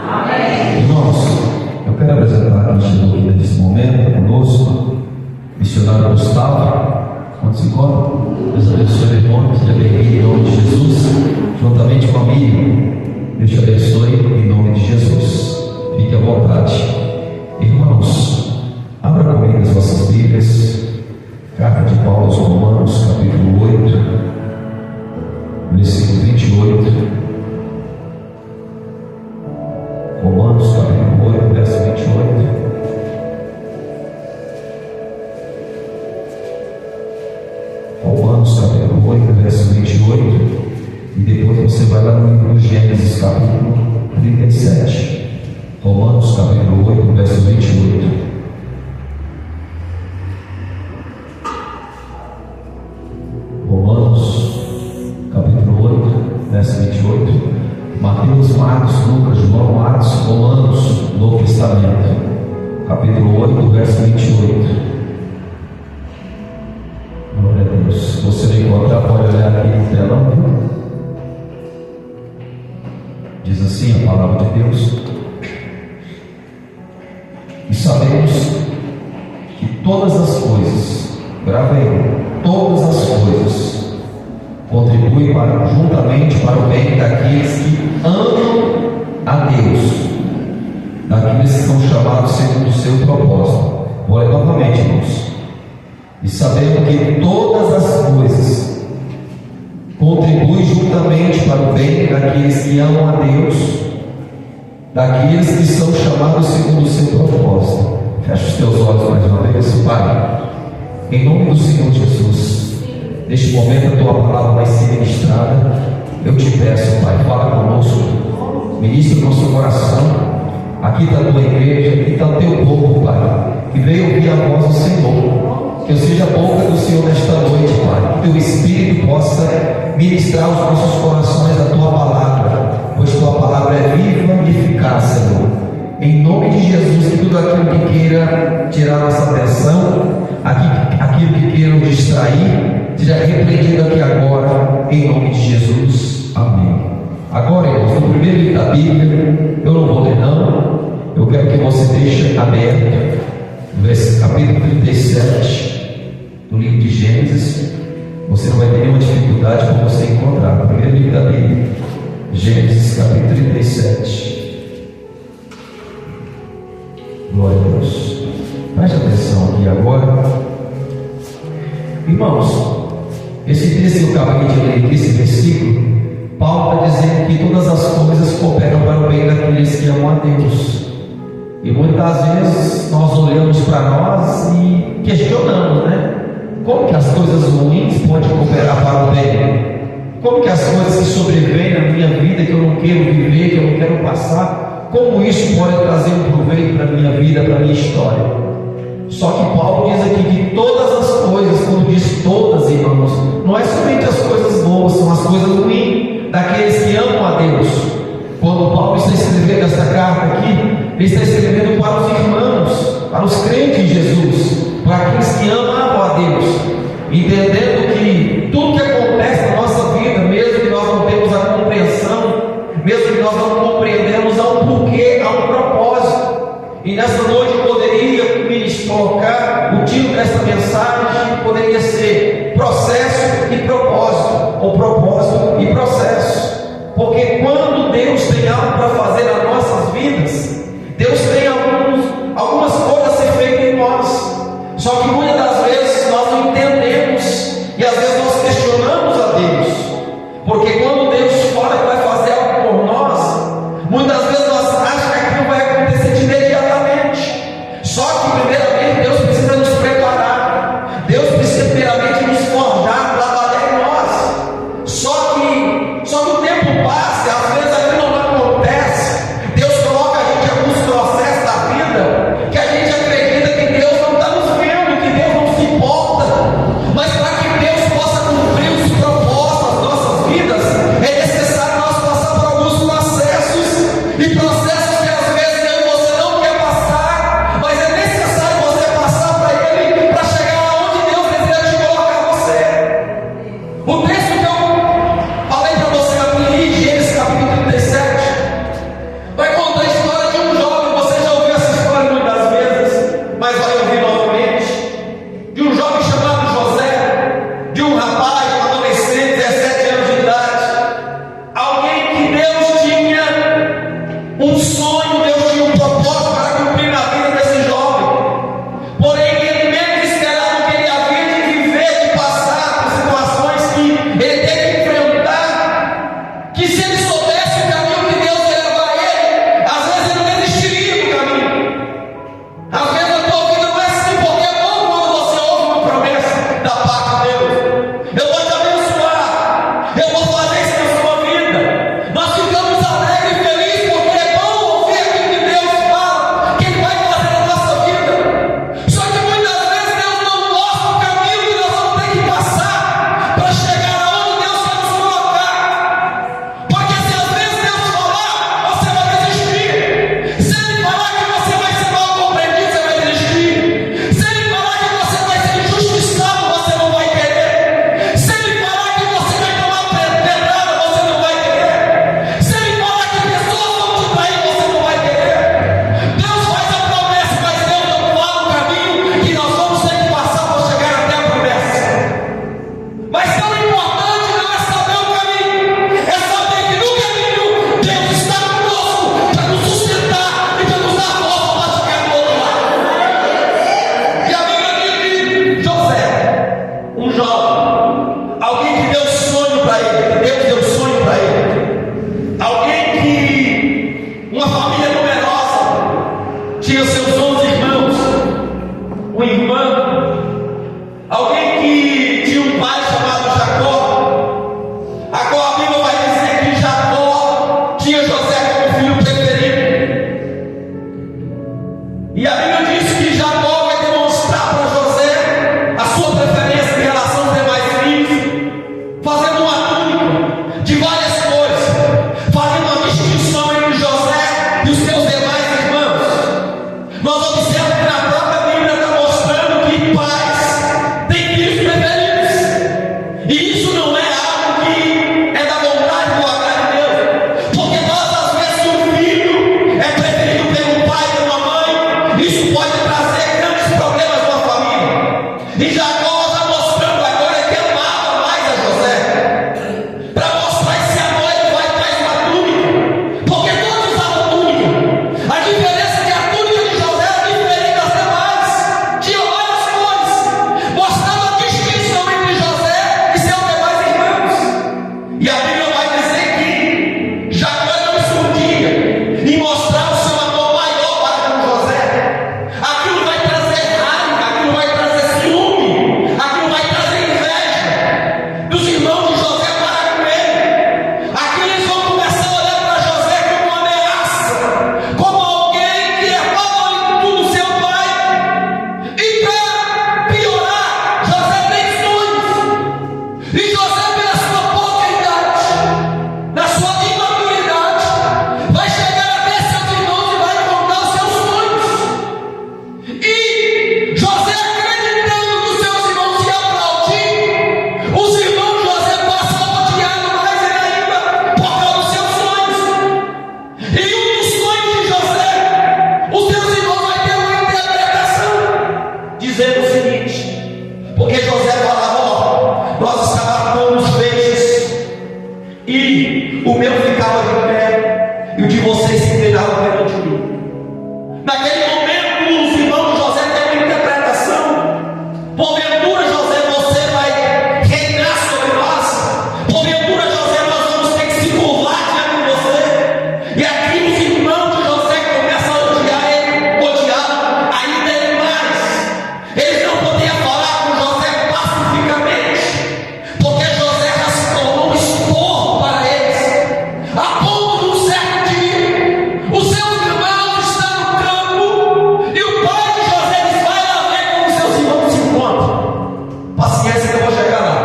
Amém. Irmãos, eu quero apresentar aqui nesse momento conosco, missionário Gustavo. Quando se encontra, Deus abençoe o irmão, seja bem-vindo em nome de Jesus, juntamente com a Miriam. Deus te abençoe em nome de Jesus. Fique à vontade. Irmãos, abra comigo as vossas Bíblias, carta de Paulo aos Romanos, capítulo 8, versículo 28. Romanos, capítulo 8, verso 28. Romanos, capítulo 8, verso 28. E depois você vai lá no livro de Gênesis, capítulo 37. Romanos, capítulo 8, verso 28. Romanos, capítulo 8, verso 28. Mateus, Marcos, Lucas, João, Atos, Romanos, Novo Testamento, capítulo 8, verso 28. Glória a Deus. Se você não encontrar, pode olhar aqui no telão. Diz assim a palavra de Deus: e sabemos que todas as coisas, grava aí, todas as coisas contribuem juntamente para o bem daqueles que amam a Deus, daqueles que são chamados segundo o seu propósito. Vou ler novamente, irmãos. E sabemos que todas as coisas contribuem juntamente para o bem daqueles que amam a Deus, daqueles que são chamados segundo o seu propósito. Fecha os teus olhos mais uma vez, Pai. Em nome do Senhor Jesus, neste momento a tua palavra vai ser ministrada. Eu te peço, Pai, fala conosco, ministra o nosso coração. Aqui está a tua igreja, aqui está o teu povo, Pai, que veio ouvir a voz do Senhor. Que eu seja a boca do Senhor nesta noite, Pai. Que teu Espírito possa ministrar os nossos corações a tua palavra, pois tua palavra é viva e eficaz, Senhor. Em nome de Jesus, que tudo aquilo que queira tirar nossa atenção, aquilo que queira nos distrair, seja repreendido aqui agora, em nome de Jesus. Amém. Agora, irmãos, no primeiro livro da Bíblia, eu não vou ler não, eu quero que você deixe aberto no capítulo 37 do livro de Gênesis. Você não vai ter nenhuma dificuldade para você encontrar no primeiro livro da Bíblia, Gênesis capítulo 37. Glória a Deus. Preste atenção aqui agora, irmãos. Esse texto que eu acabei de ler aqui, esse versículo, Paulo está dizendo que todas as coisas cooperam para o bem daqueles que amam a Deus. E muitas vezes nós olhamos para nós e questionamos, né? Como que as coisas ruins podem cooperar para o bem? Como que as coisas que sobrevêm na minha vida, que eu não quero viver, que eu não quero passar, como isso pode trazer um proveito para a minha vida, para a minha história? Só que Paulo diz aqui que todas as coisas, quando diz todas, irmãos, não é somente as coisas boas, são as coisas ruins daqueles que amam a Deus. Quando Paulo está escrevendo esta carta aqui, ele está escrevendo para os irmãos, para os crentes em Jesus, para aqueles que amavam a Deus, entendendo que tudo que acontece na nossa vida, mesmo que nós não temos a compreensão, mesmo que nós não compreendemos, há um porquê, há um propósito. E nessa noite eu poderia colocar o título desta mensagem, poderia ser processo e propósito, ou propósito e processo. Porque quando Deus tem algo para fazer nas nossas vidas, Deus tem algumas coisas a ser feitas em nós. Só que muitas das vezes nós não entendemos e às vezes nós questionamos a Deus. Porque quando Deus fala que vai fazer algo por nós, muitas vezes nós achamos que aquilo vai acontecer de imediatamente. Só que primeiramente Deus precisa nos preparar. Deus precisa primeiramente nos forjar, trabalhar em nós. Só que o tempo passa, às vezes aquilo não acontece. Deus coloca a gente em alguns processos da vida que a gente acredita que Deus não está nos vendo, que Deus não se importa. Mas para que Deus possa cumprir os propósitos das nossas vidas, é necessário nós passar por alguns processos. E uma família numerosa, tinha seus 11 irmãos, um irmão, alguém que tinha um pai chamado Jacó. Agora a Bíblia vai dizer que Jacó tinha José como filho preferido. E a Bíblia diz que Jacó vai demonstrar para José a sua preferência em relação aos demais filhos, fazendo uma túnica de várias cores, fazendo uma distinção entre José e os seus demais irmãos. Nós observamos que na própria Bíblia está mostrando que pais têm filhos preferidos, e isso não é algo que é da vontade do agrado de Deus, porque nós às vezes o filho é preferido pelo pai e pela mãe. Isso pode trazer grandes problemas na família. E Jacó está mostrando agora que amava mais a José. Para mostrar esse amor, ele vai atrás de uma túnica, porque todos usavam túnica. A diferença é que a túnica de José era diferente das demais, tinha várias cores, mostrando a distinção entre José e seus demais irmãos. E a Bíblia vai dizer que Jacó não escondia e mostrava o seu amor maior para com José. Aquilo vai trazer raiva, aquilo vai trazer ciúme, aquilo vai trazer inveja dos irmãos de José para com ele. Aquilo eles vão começar a olhar para José como uma ameaça, como alguém que é favorito do seu pai. E para piorar, José tem sonhos. E José, pela sua pouca idade, na sua imaturidade, vai chegar até seus irmãos e vai contar os seus sonhos. E José, acreditando que os seus irmãos iam aplaudir, os irmãos de José passam a odiar mais ele ainda por causa dos seus sonhos. E um dos sonhos de José, os seus irmãos vão ter uma interpretação, dizendo o seguinte: porque José falava, ó, nós estávamos os peixes, e o meu ficava de pé, e o de vocês se inclinava perante mim. Naquele momento, os irmãos de José têm uma interpretação. Porventura, José, você vai reinar sobre nós? Porventura, José, nós vamos ter que se curvar diante de você? E aqui os irmãos de José começam a odiar ainda ele mais. Eles não podiam falar com José pacificamente, porque José já se tornou um esporro para eles, a ponto de um certo dia, os seus irmãos estão no campo, e o pai de José diz: vai lá ver como os seus irmãos se encontram. Paciência que eu vou chegar lá.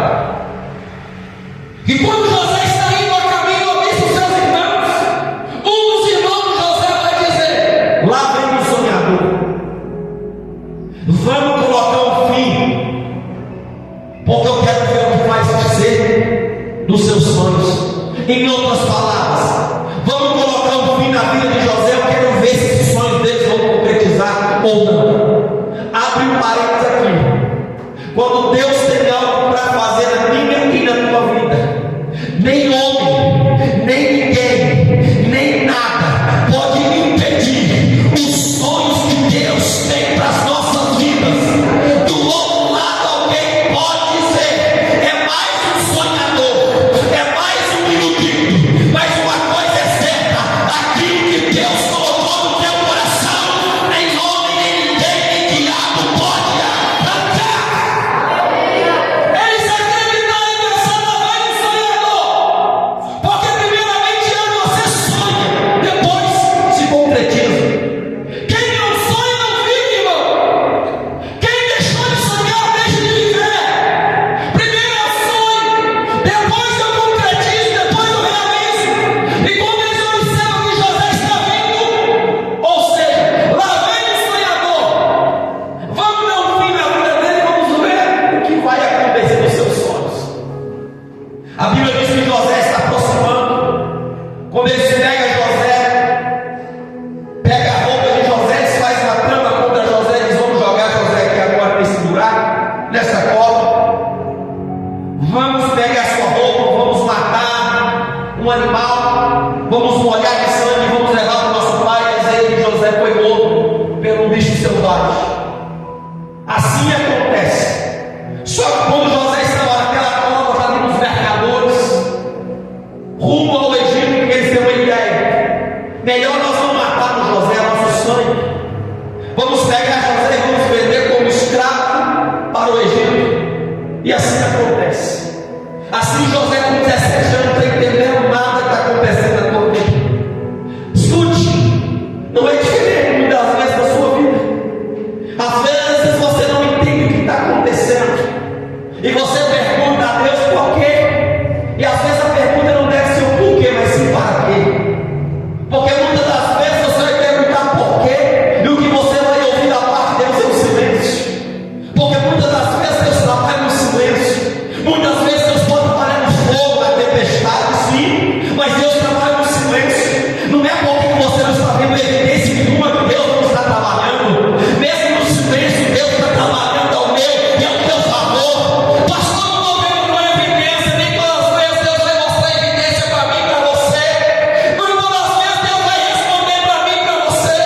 E quando José está indo a caminho a vista dos seus irmãos, um dos irmãos de José vai dizer: lá vem o sonhador, vamos colocar um fim, porque eu quero ver o que vai dizer dos seus sonhos. Em outras palavras, vamos colocar um fim na vida de José. Eu quero ver se esses sonhos deles vão concretizar ou não. Abre um parênteses aqui. Quando Deus tem algo para fazer na minha e na tua vida, nem homem, nem ninguém, nem nada pode impedir os sonhos que Deus tem para as nossas vidas. Do outro lado, alguém pode dizer: é mais um sonhador, é mais um iludido, mas uma coisa é certa: aquilo que Deus colocou no teu coração, nem homem, nem ninguém, nem diabo pode arrancar. Eles acreditaram e pensaram: lá vai um sonhador, porque primeiramente você sonha, depois se concretiza. Quem não sonha não vive, irmão. Quem deixou de sonhar deixa de viver. Primeiro eu sonho, depois eu concretizo, depois eu realizo. E quando eles observam que José está vindo, sangue. Vamos pegar José e vamos vender como escravo para o Egito. E assim acontece. Assim José com 17 anos não está entendendo nada que está acontecendo na tua vida. Escute, não é diferente muitas vezes da sua vida. Às vezes você não entende o que está acontecendo. E você pergunta a Deus por quê. E às vezes a pergunta não deve ser o porquê, mas sim para quê. Porque muitas das vezes você vai perguntar por quê, e o que você vai ouvir da parte de Deus é o silêncio. Porque muitas das vezes Deus trabalha no silêncio. Muitas vezes Deus pode trabalhar no fogo, na tempestade, sim, mas Deus trabalha no silêncio. Não é porque você não está vendo evidência nenhuma que Deus não está trabalhando. Mesmo no silêncio, Deus está trabalhando ao meu e ao teu favor. Pastor, não estou vendo uma evidência, nem todas as vezes Deus vai mostrar evidência para mim, para você. Não todas as vezes Deus vai responder para mim, para você.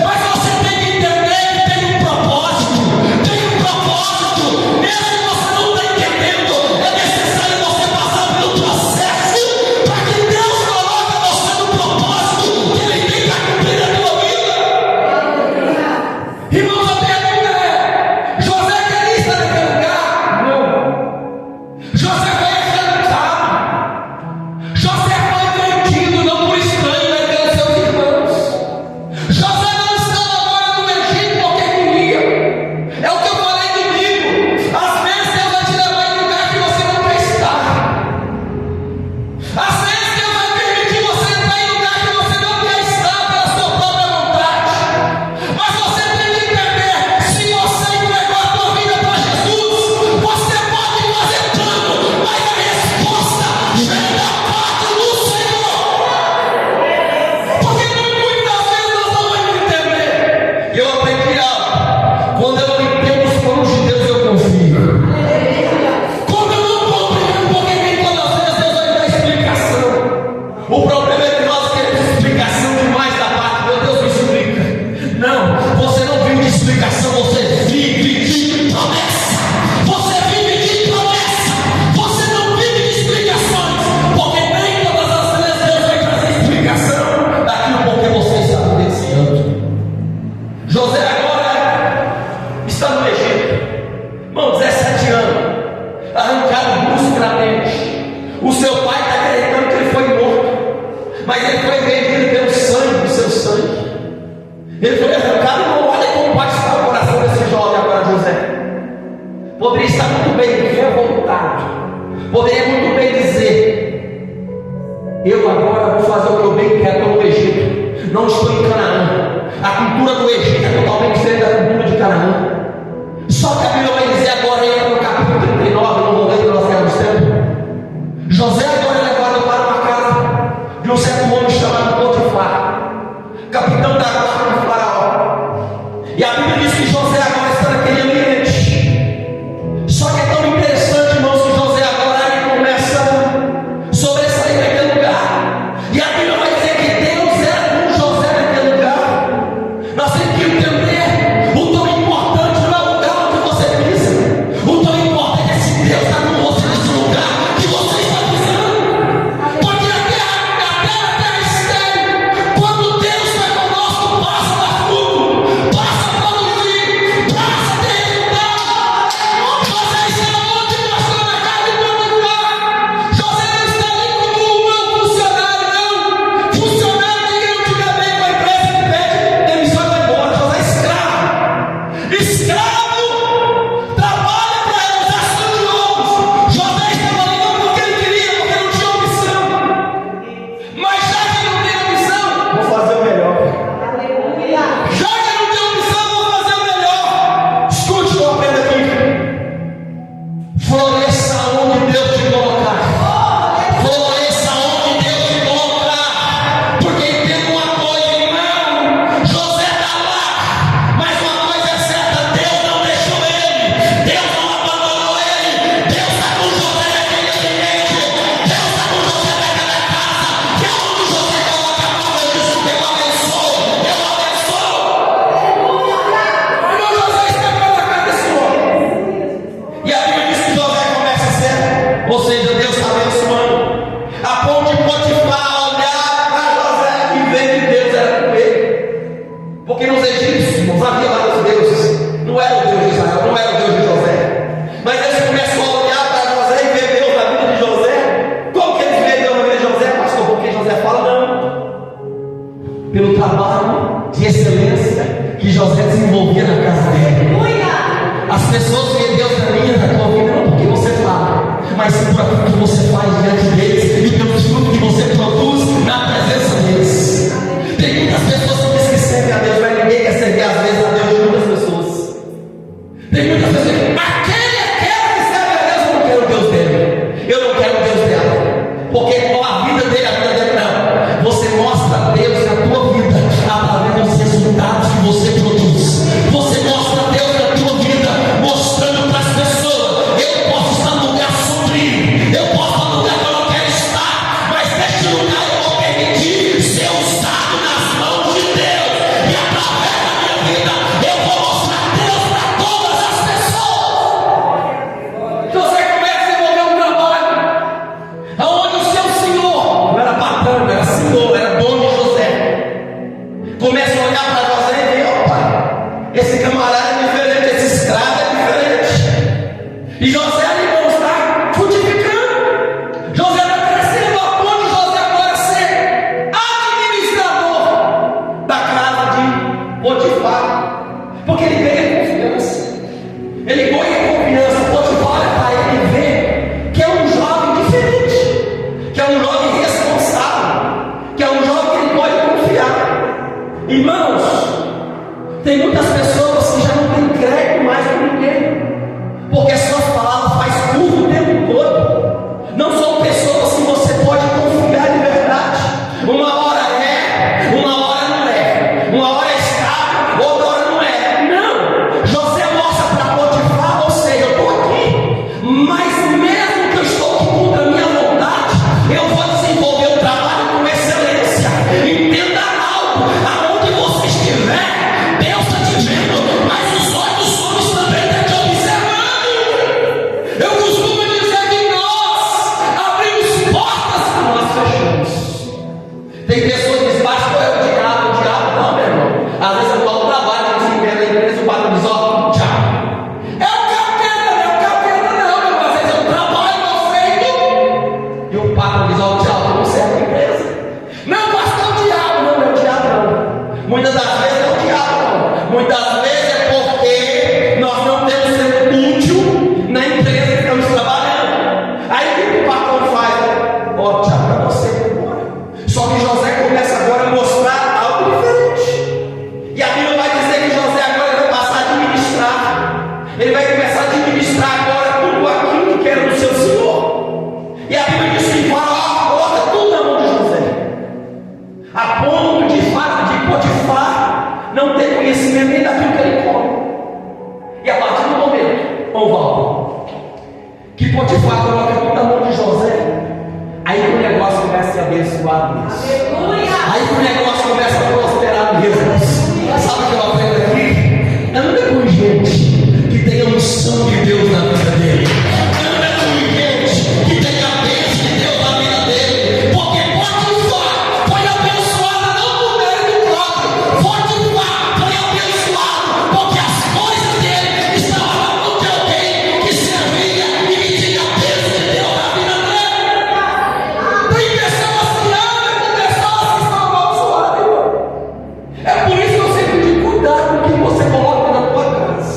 Mas você tem que entender que tem um propósito. Tem um propósito. Mesmo que você não está entendendo, é necessário você passar pelo processo para que Deus coloque você no propósito que Ele tem para cumprir a tua vida. Irmãos, a pergunta é: José queria estar naquele lugar? Não. José foi arrancado. José foi vendido, não por estranho, mas pelos seus irmãos. José não estava agora no Egito porque queria. É o que eu falei domingo. Às vezes Deus vai te levar em lugar que você não quer estar. Às vezes Deus vai permitir você entrar em lugar que você não quer estar pela sua própria vontade. Mas você tem que entender: se você entregou a tua vida para Jesus, você pode ir fazer tudo, mas a resposta vem da parte do Senhor. Porque muitas vezes nós não vamos entender. E eu aprendi algo: quando eu não entendo os planos de Deus, eu confio. Quando eu não compreendo, porque nem todas as vezes Deus vai dar explicação. O problema é que nós queremos explicação demais da parte de Deus. Deus me explica. Não, você não vive de explicação, você vive de promessa. Você vive de promessa. Você não vive de explicações, porque nem todas as vezes Deus vai trazer explicação daquilo porque você está vivenciando. José agora está no Egito. Irmão, 17 anos, arrancado bruscamente. O seu pai está acreditando que ele foi morto, mas ele foi vendido pelo sangue do seu sangue. Ele foi arrancado. Não, olha como vai estar o coração desse jovem agora, José. Poderia estar muito bem revoltado, poderia muito bem dizer: eu agora vou fazer o que eu bem quero, estou no Egito, não estou em Canaã. A cultura do Egito é totalmente diferente da cultura de Canaã. Só que a Bíblia vai dizer agora, entra no capítulo 39, no momento que nós temos tempo. José agora é levado para uma casa de um certo homem chamado Potifar, capitão da guarda do faraó. E a Bíblia diz que José agora está naquele ambiente. Só que é tão interessante, irmãos, que José agora ele começa a sobressair naquele lugar. E a Bíblia vai dizer que Deus era com José naquele lugar. Nós temos que entender o tão importante não é o lugar onde você pisa. O tão importante é se Deus está com você nesse lugar que você está pisando. Porque a terra estéril. Quando Deus vai conosco, Porque nos egípcios havia vários deuses. Não era o Deus de Israel, não era o Deus de José. Mas eles começam a olhar para José e ver Deus na vida de José. Como que eles veem Deus na vida de José, pastor? Porque José fala não. Pelo trabalho de excelência que José desenvolvia na casa dele. As pessoas veem Deus na minha, na tua vida, não porque você fala, mas sim por aquilo que você faz diante deles e pelo fruto que você produz na presença deles. Tem muitas pessoas que dizem que servem a Deus, mas ninguém quer servir às vezes a Deus de muitas pessoas. Tem muitas pessoas que dizem, aquele é aquela que serve a Deus, eu não quero o Deus dele, eu não quero o Deus dela, porque a vida dele não. Você mostra a Deus na tua vida através dos resultados que você produz. Você mostra a Deus na tua vida mostrando para as pessoas: eu posso estar no lugar sombrio, eu posso estar no lugar que eu não quero estar, mas neste lugar eu vou permitir ser usado nas mãos de Deus, e através da minha vida eu vou mostrar Deus para todas as pessoas. José começa a desenvolver um trabalho aonde o seu senhor não era patrão, era senhor, era dono de José. Começa a olhar para José e ver: opa, esse camarada é diferente, esse escravo é diferente. E José ali está frutificando. José está crescendo a ponto de José agora ser administrador da casa de Potifar. Porque ele ganha confiança. Ele ganha confiança. Potifar olha para ele e vê que é um jovem diferente, que é um jovem responsável, que é um jovem que ele pode confiar. Irmãos, tem muitas pessoas que já não têm crédito mais com ninguém, porque suas palavras faz curva o tempo todo. Não são pessoas que você pode confiar de verdade. Uma hora é, uma hora não é, uma hora é estável, outra hora não é. Não, José mostra para Potifar: ou seja, eu estou aqui, mas mesmo que eu estou aqui contra a minha vontade, eu vou desenvolver o trabalho com excelência. Entenda algo: aonde você estiver, Deus está te vendo, mas os olhos dos homens também estão te observando. Eu costumo dizer que nós abrimos portas que nós fechamos. Tem pessoas que dizem: pastor, é o diabo. Não, meu irmão. Às vezes eu estou no trabalho, eu desempenho na empresa, o patrão diz: ó, diabo. É o capeta, não, meu irmão. Às vezes eu trabalho mal feito e o patrão diz: ó, diabo, eu não serve a empresa. Não, pastor, o diabo. Não, é o diabo não. Muitas das vezes não é o diabo não. Muitas vezes é porque nós não temos tempo útil na empresa que estamos trabalhando. Aí o que o patrão faz? Ó, diabo, para você ir embora. Só que José começa agora a mostrar algo diferente. E a Bíblia vai dizer que José agora vai passar a administrar. Ele vai começar a administrar agora tudo aquilo que era do seu senhor. E a Bíblia diz que Faraó coloca tudo na mão de José, a ponto de Potifar não ter conhecimento nem daquilo que ele come. E a partir do momento, Paulo, que Potifar coloca tudo na mão de José, aí que o negócio começa a ser abençoado mesmo. Aí que o negócio começa a prosperar mesmo. Sabe o que eu aprendo aqui? Anda com gente que tenha unção de Deus na vida dele. Anda com gente que tenha a bênção de Deus na vida dele. Porque Potifar foi abençoada não por mérito próprio. Potifar foi abençoado porque as coisas dele estavam na mão de alguém que servia e que tinha a bênção de Deus na vida dele. Tem pessoas que andam com pessoas que estão amaldiçoadas, irmão. É por isso que eu sempre digo: cuidado com o que você coloca na tua casa.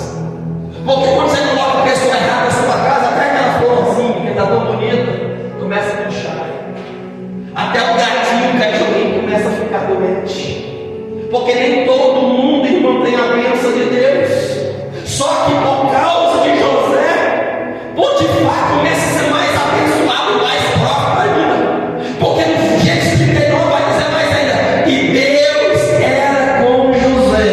Porque quando você coloca a pessoa errada na sua casa, até aquela florzinha que está tão bonita começa a murchar. Até o gatinho cachorrinho começa a ficar doente. Porque nem todo mundo, irmão, tem a bênção de Deus. Só que por causa de José, Potifar começa a ser mais abençoado, mais próximo ainda. Porque no Gênesis 39 vai dizer mais ainda: e Deus era com José.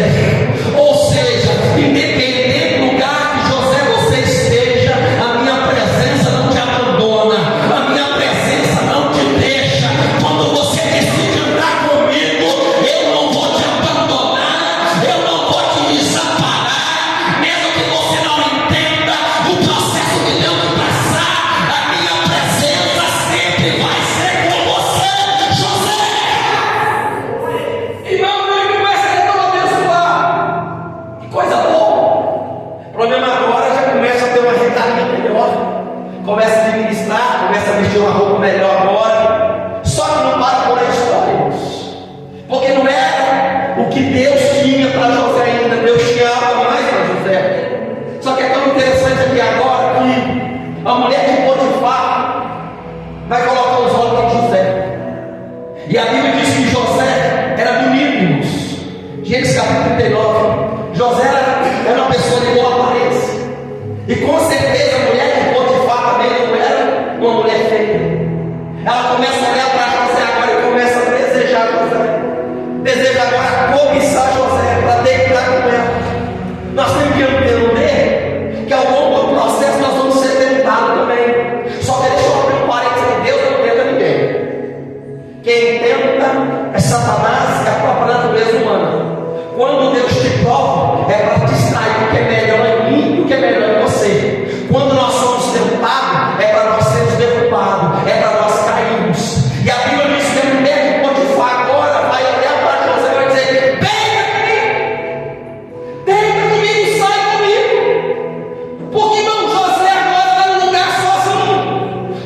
Ou seja, independente do lugar que José você esteja, a minha presença não te abandona, a minha presença não te deixa. Quando você decide andar comigo, eu não vou te abandonar, eu não vou te desamparar, mesmo que você não melhor agora. Só que não para por aí história, irmãos. Porque não era o que Deus tinha para José ainda. Deus tinha algo mais para José. Só que é tão interessante aqui agora que a mulher de Potifar vai colocar os olhos em José. E a Bíblia diz que José era bonito, irmãos. Gênesis capítulo 39. José era uma pessoa de boa aparência. E com certeza a mulher de Potifar também não era uma mulher feia. Ela começa a olhar para José agora e começa a desejar José. Deseja agora cobiçar José para deitar com ela. Nós temos que entender que ao longo do processo nós vamos ser tentados também. Só que deixa eu abrir um parênteses aqui: Deus não tenta ninguém. Quem tenta é Satanás, é a própria natureza humana. Quando Deus te prova, é para te distrair do que é melhor em mim e do que é melhor em você. Quando nós somos tentados, é para nós sermos derrubados, é para nós cairmos. E a Bíblia diz que a mulher de Potifar agora vai olhar para José e vai dizer: deita comigo e sai comigo. Porque não, José agora está num lugar sozinho.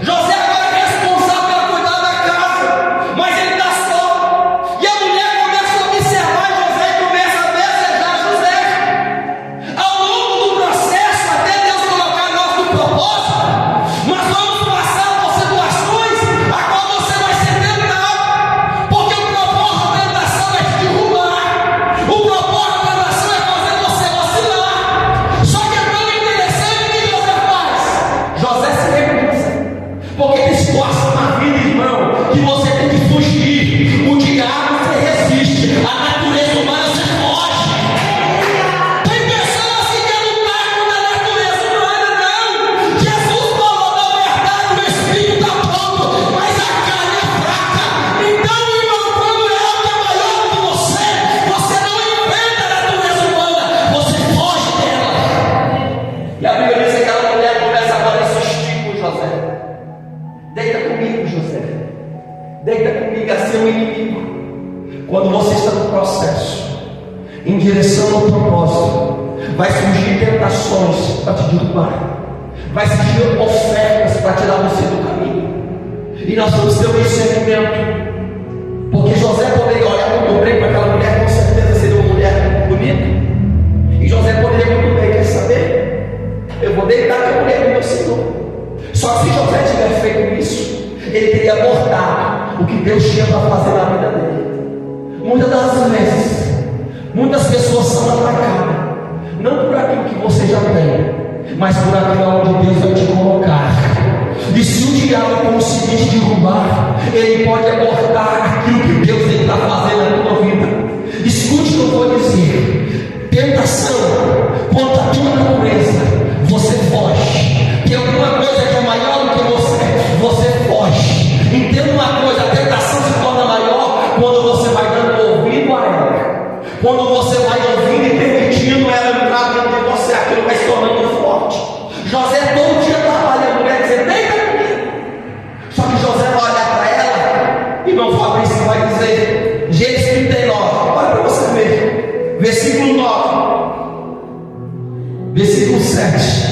José agora é responsável pela cuidar da casa, mas ele está só. E a mulher começa a observar José e começa a desejar José. Ao longo do processo, até Deus colocar nós no propósito, nós vamos passar por situações a qual você vai ser tentado. Porque o propósito da tentação é te derrubar. O propósito da tentação é fazer você vacilar. Só que é tão interessante o que José faz. José se recusa. Porque tem situação na vida, irmão, que você tem que fugir. O diabo você resiste. A natureza humana você foge. Tem pessoas que querem lutar contra a natureza humana, não. Jesus falou da verdade, o Espírito está pronto, mas a carne é fraca. Então, irmão, quando é algo que é maior que você, você não enfrenta a natureza humana, você foge dela. E a Bíblia diz que aquela mulher começa agora a insistir com José: deita comigo, José. Deita comigo, a seu inimigo. Quando você está no processo, em direção ao propósito, vai surgir tentações para te derrubar. Vai surgir ofertas para tirar você do caminho. E nós vamos ter um discernimento. Porque José poderia olhar muito bem para aquela mulher, com certeza seria uma mulher bonita. E José poderia muito bem, quer saber? Eu vou deitar com a mulher do meu Senhor. Só que se José tiver feito isso, ele teria abortado o que Deus tinha para fazer na vida dele. Muitas das vezes, muitas pessoas são atacadas, não por aquilo que você já tem, mas por aquilo onde Deus vai te colocar. E se o diabo conseguir te derrubar, ele pode abortar aquilo que Deus está fazendo na tua vida. Escute o que eu vou dizer: tentação contra a tua natureza, você foge. Tem alguma coisa que é maior do que você foge. Entenda uma coisa: a tentação se torna maior quando você vai dando ouvido a ela. Quando você vai ouvindo e permitindo ela entrar dentro de você, aquilo vai se tornando forte. José todo dia trabalha, a mulher dizendo: deita comigo. Só que José vai olhar para ela, e irmão Fabrício vai dizer, Gênesis 39, olha para você ver, versículo 9, versículo 7.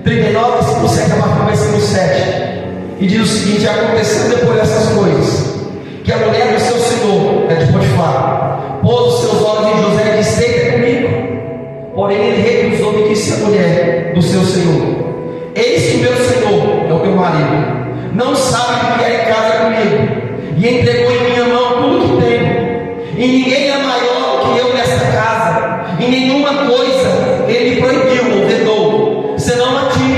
39, versículo 7, abaixo do versículo 7. E diz o seguinte: aconteceu depois dessas coisas, que a mulher do seu senhor, de Potifar, pôs os seus olhos em José e disse: deita comigo. Porém ele recusou e disse à mulher do seu senhor: eis que o meu senhor, é o teu marido, não sabe que quer em casa comigo, e entregou em minha mão tudo que tenho, e ninguém é maior que eu nesta casa, e nenhuma coisa ele me proibiu ou vedou, senão a ti,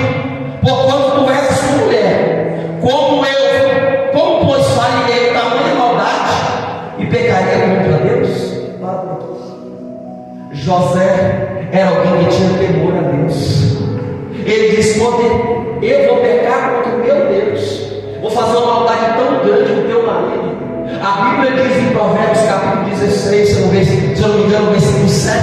porquanto tu és sua mulher. Como pois faria tamanha maldade e pecaria contra Deus? José era alguém que tinha temor a Deus. Ele disse: eu vou pecar contra o meu Deus, vou fazer uma maldade tão grande com o teu marido. A Bíblia diz em Provérbios capítulo 16, se eu não me engano, versículo 7,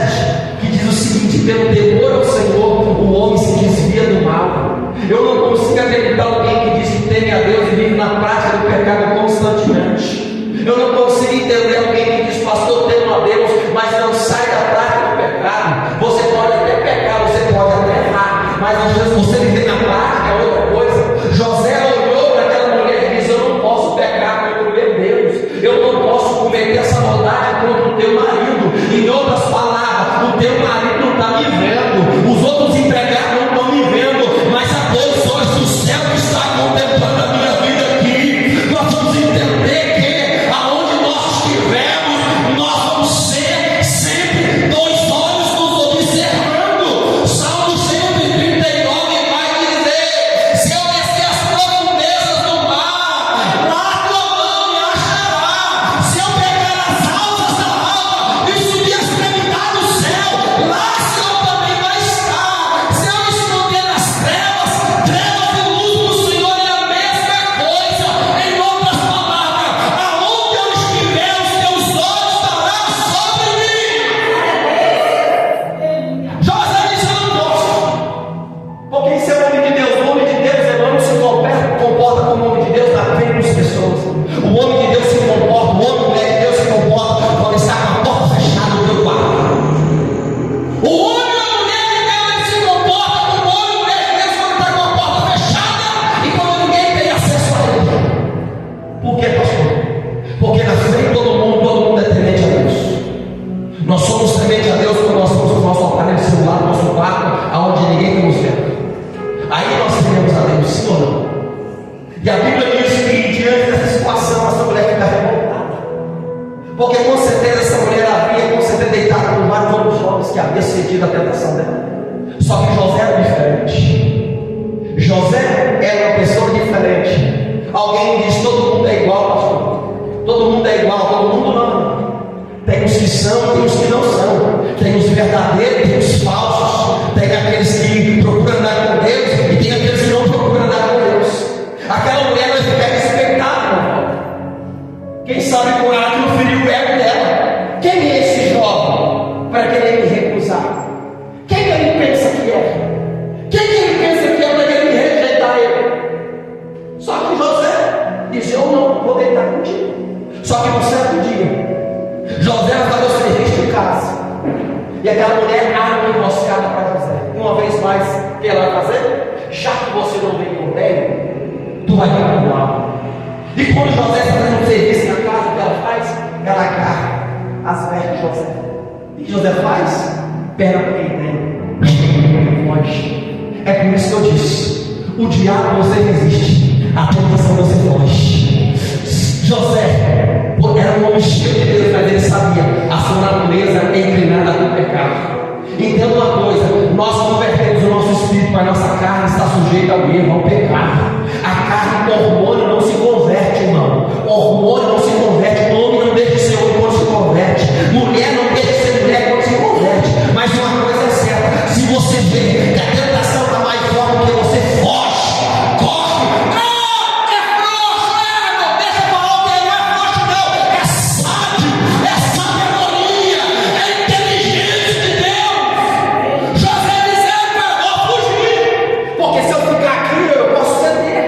que diz o seguinte: pelo temor ao Senhor o homem se desvia do mal. Eu não consigo acreditar alguém que diz que teme a Deus e vive na prática do pecado constantemente. Eu não consigo entender alguém que diz: pastor, temo a Deus, mas não sai da prática do pecado. Você pode até pecar, você pode até errar, mas às vezes você viver na prática é outra coisa. José olhou para aquela mulher e disse: eu não irmãos, que havia cedido à tentação dela. Só que José era diferente. José era uma pessoa diferente. Alguém diz: todo mundo é igual, pastor. Todo mundo é igual, todo mundo não. Tem os que são, tem os que não são. Tem os verdadeiros, tem os falsos. Tem aqueles que procuram andar com Deus e tem aqueles que não procuram andar com Deus. Aquela mulher vai ficar respeitada, meu irmão. Quem sabe com ela que não feriu o ego dela. Quem é esse jovem para querer me recusar? Quem ele pensa que é? Quem ele pensa que é para querer me rejeitar ele? Só que José disse: eu não vou deitar contigo. Só que no certo dia, José vai fazer o serviço de casa. E aquela mulher arma uma emboscada para José. Uma vez mais, o que ela vai fazer? Já que você não veio com bem, tu vai vir com mal. E quando José está fazendo um serviço na casa, o que ela faz? Ela agarra as pernas de José. E o que José faz? Perna para quem tem, foge. É por isso que eu disse: o diabo você resiste, a tentação você foge. José era um homem cheio de Deus, mas ele sabia a sua natureza é inclinada ao pecado. Entenda uma coisa: nós convertemos o nosso espírito, mas a nossa carne está sujeita ao erro, ao pecado. A carne, o hormônio não se converte, irmão. O hormônio não se converte. O homem não deixa de ser homem quando se converte. Mulher não deixa de ser mulher quando se converte. Mas uma coisa é certa: se você vê que a tentação está mais forte do que você, foge, corre. Não, é frouxo, não deixa eu falar que ele não é frouxo, não. É sábio, é sabedoria, é inteligência de Deus. José disse: eu vou fugir, porque se eu ficar aqui eu posso ceder.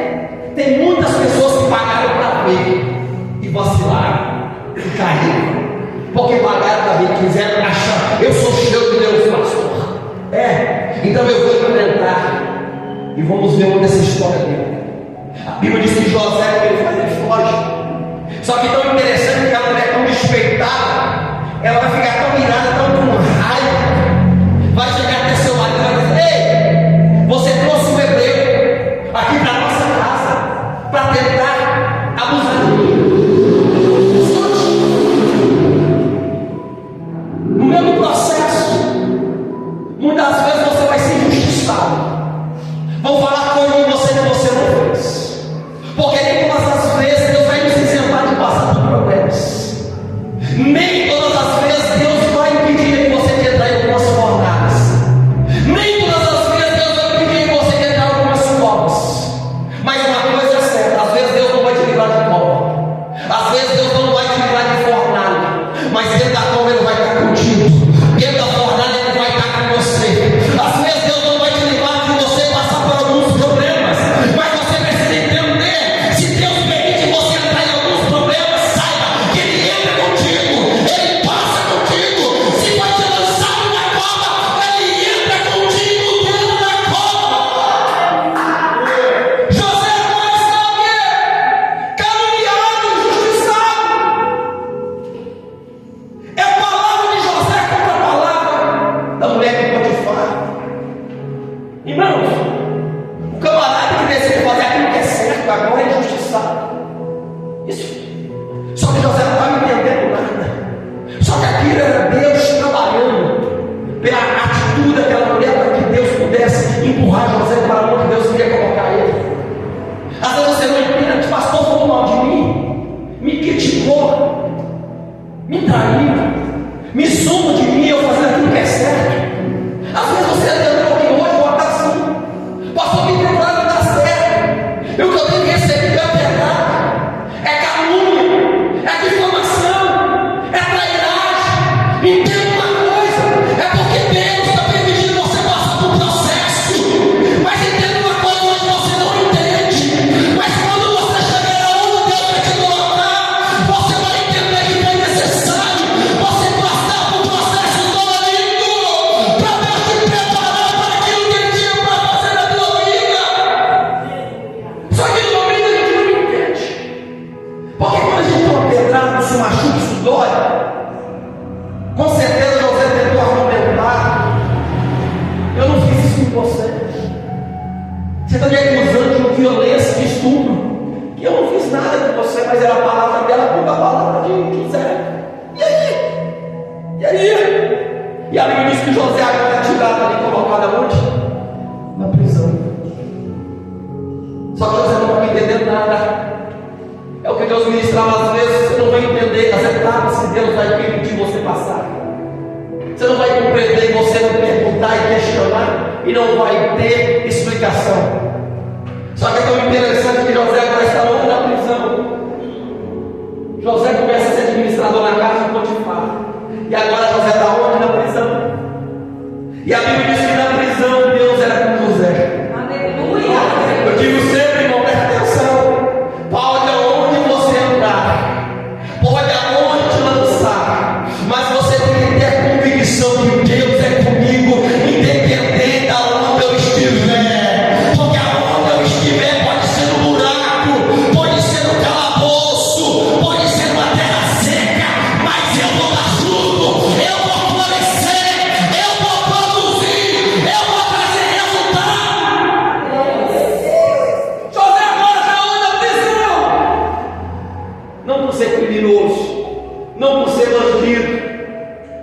Tem muitas pessoas que pagaram para ver e vacilaram e caíram. Porque pagaram para ver, quiseram achar: eu sou cheio de Deus, pastor. Então eu vou enfrentar. E vamos ver uma dessa história dele. A Bíblia diz que José, o que ele faz? Ele foge. Só que tão interessante que ela é tão despeitada, ela vai ficar tão irada, tão com raiva. Vai chegar até seu marido e vai dizer: ei, você trouxe um hebreu aqui para nossa casa para tentar abusar de mim. No mesmo processo, muitas vezes você vai ser injustiçado. Vão falar coisas de você que você não fez. Porque nem todas as vezes Deus vai nos isentar de passar por problemas. Nem todas as vezes Deus vai impedir que você entre em algumas fornadas. Nem todas as vezes Deus vai impedir que você entre em algumas covas. Mas uma coisa é certa: às vezes Deus não vai te livrar de cova. Às vezes Deus não vai te livrar de fornada. Mas dentro da cova Ele vai estar contigo. Dentro da fornada Ele vai estar com você. Às vezes Deus não vai te livrar de você passar por alguns problemas. Mas você precisa entender: se Deus permite você entrar em alguns problemas, saiba que Ele entra contigo. Ele passa contigo. Se vai te lançar numa cova, Ele entra contigo dentro da cova. José agora está o quê? Caluniado, injustiçado. É a palavra de José contra a palavra da mulher de Potifar. Irmãos, o camarada que decide fazer aquilo que é certo agora é injustiçado. Isso. Só que José não estava entendendo nada. Só que aquilo era Deus trabalhando pela atitude daquela mulher para que Deus pudesse empurrar José para onde Deus queria colocar ele. Às vezes você não entende: o pastor falou mal de mim, me criticou, me traiu, me zomba de mim, eu fazendo aquilo que é certo. Às vezes você entendeu que hoje eu vou estar assim: pastor, me tentar não dá certo. E o que eu tenho que receber é pedrada, é calúnia, é difamação, é trairagem. Entenda uma coisa: é porque Deus está permitindo você passar por um processo. Mas entenda uma coisa: hoje você não entende. Mas quando você chegar aonde Deus vai te colocar, você vai entender que é necessário você passar por um processo dolorido para Deus te preparar para aquilo que Ele tinha para fazer na tua vida. Só que no momento a gente não entende. Porque quando a gente toma pedrada, se machuca, isso dói. Com certeza José tentou argumentar: eu não fiz isso com você. Você está me acusando de violência, de estupro. E eu não fiz nada com você, mas era a palavra dela contra a palavra de José. E aí? E a Bíblia diz que José agora é tirado ali, colocado aonde? Na prisão. Só que José não vai entender nada. É o que Deus ministrava às vezes. Você não vai entender as etapas que Deus vai permitir você passar. Você não vai compreender, você vai perguntar e questionar, e não vai ter explicação. Só que é tão interessante que José agora está longe da prisão. José começa a ser administrador na casa de Potifar. E agora José está onde? Na prisão. E a Bíblia diz que na prisão Deus era com José. Aleluia! Eu digo sempre, irmão, presta atenção. Pode aonde você andar, pode aonde te lançar, mas você tem que ter a convicção que Deus é comigo, independente aonde eu estiver. Porque aonde eu estiver pode ser no buraco, pode ser no calabouço, pode ser numa terra seca, mas eu vou dar fruto, eu vou florescer, eu vou produzir, eu vou trazer resultado. José agora está onde? Na prisão. Não por ser criminoso, não por ser bandido,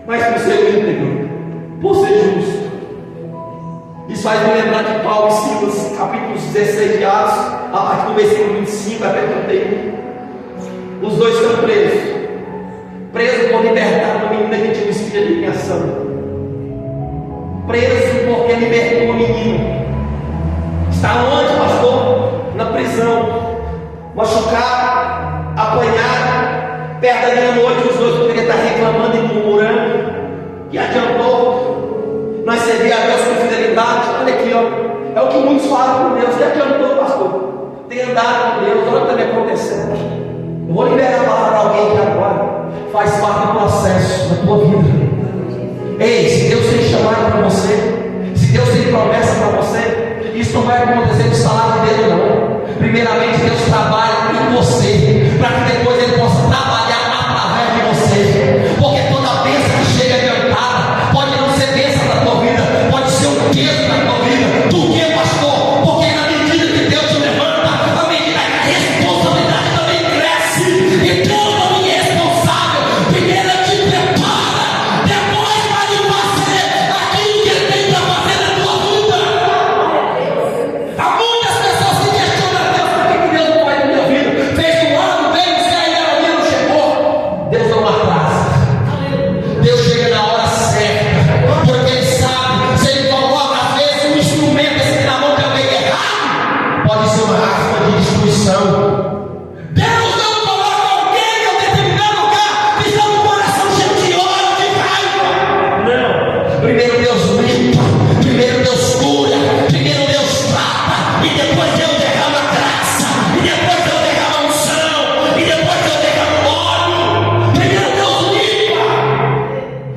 mas por ser íntegro, por ser justo. Isso faz me lembrar de Paulo e Silas, capítulos 16 de Atos, a partir do versículo 25 até 31. Os dois estão presos por libertar uma menina que tinha um espírito de adivinhação, preso porque libertou um menino. Está onde, pastor? Na prisão, machucado, apanhado, perto da meia-noite. Os dois poderiam estar reclamando e murmurando. Que adiantou? Nós servir a Deus com fidelidade. Olha aqui, ó. É o que muitos falam com Deus. Que adiantou, pastor? Tem andado com Deus. Olha o que está me acontecendo. Eu vou liberar a palavra para alguém que agora faz parte do processo da tua vida. Ei, se Deus tem chamado para você, se Deus tem promessa para você, isso não vai acontecer com o salário dele, não. Primeiramente, Deus trabalha em você, para que depois Ele possa trabalhar através de você. Porque toda bênção que chega adiantada pode não ser bênção da tua vida, pode ser um peso da tua vida. Por quê, pastor? Porque na medida que Deus te levanta, à medida que a responsabilidade também cresce. Então, não é responsável. Primeiro Ele te prepara, depois vai lhe fazer aquilo que Ele tem para fazer na tua vida. Há muitas pessoas que questionam Deus: por que Deus não faz na minha vida? Fez um ano, veio, se ainda não chegou. Deus não atrasa. Deus chega na hora certa, porque Ele sabe, se Ele coloca às vezes um instrumento assim na mão de alguém errado, pode ser uma arma de destruição. Deus não coloca alguém em um determinado lugar que está no coração cheio de ódio, de raiva. Não. Primeiro Deus limpa, primeiro Deus cura, primeiro Deus trata, e depois Deus derrama graça, e depois Deus derrama unção, e depois Deus derrama óleo. Primeiro Deus limpa.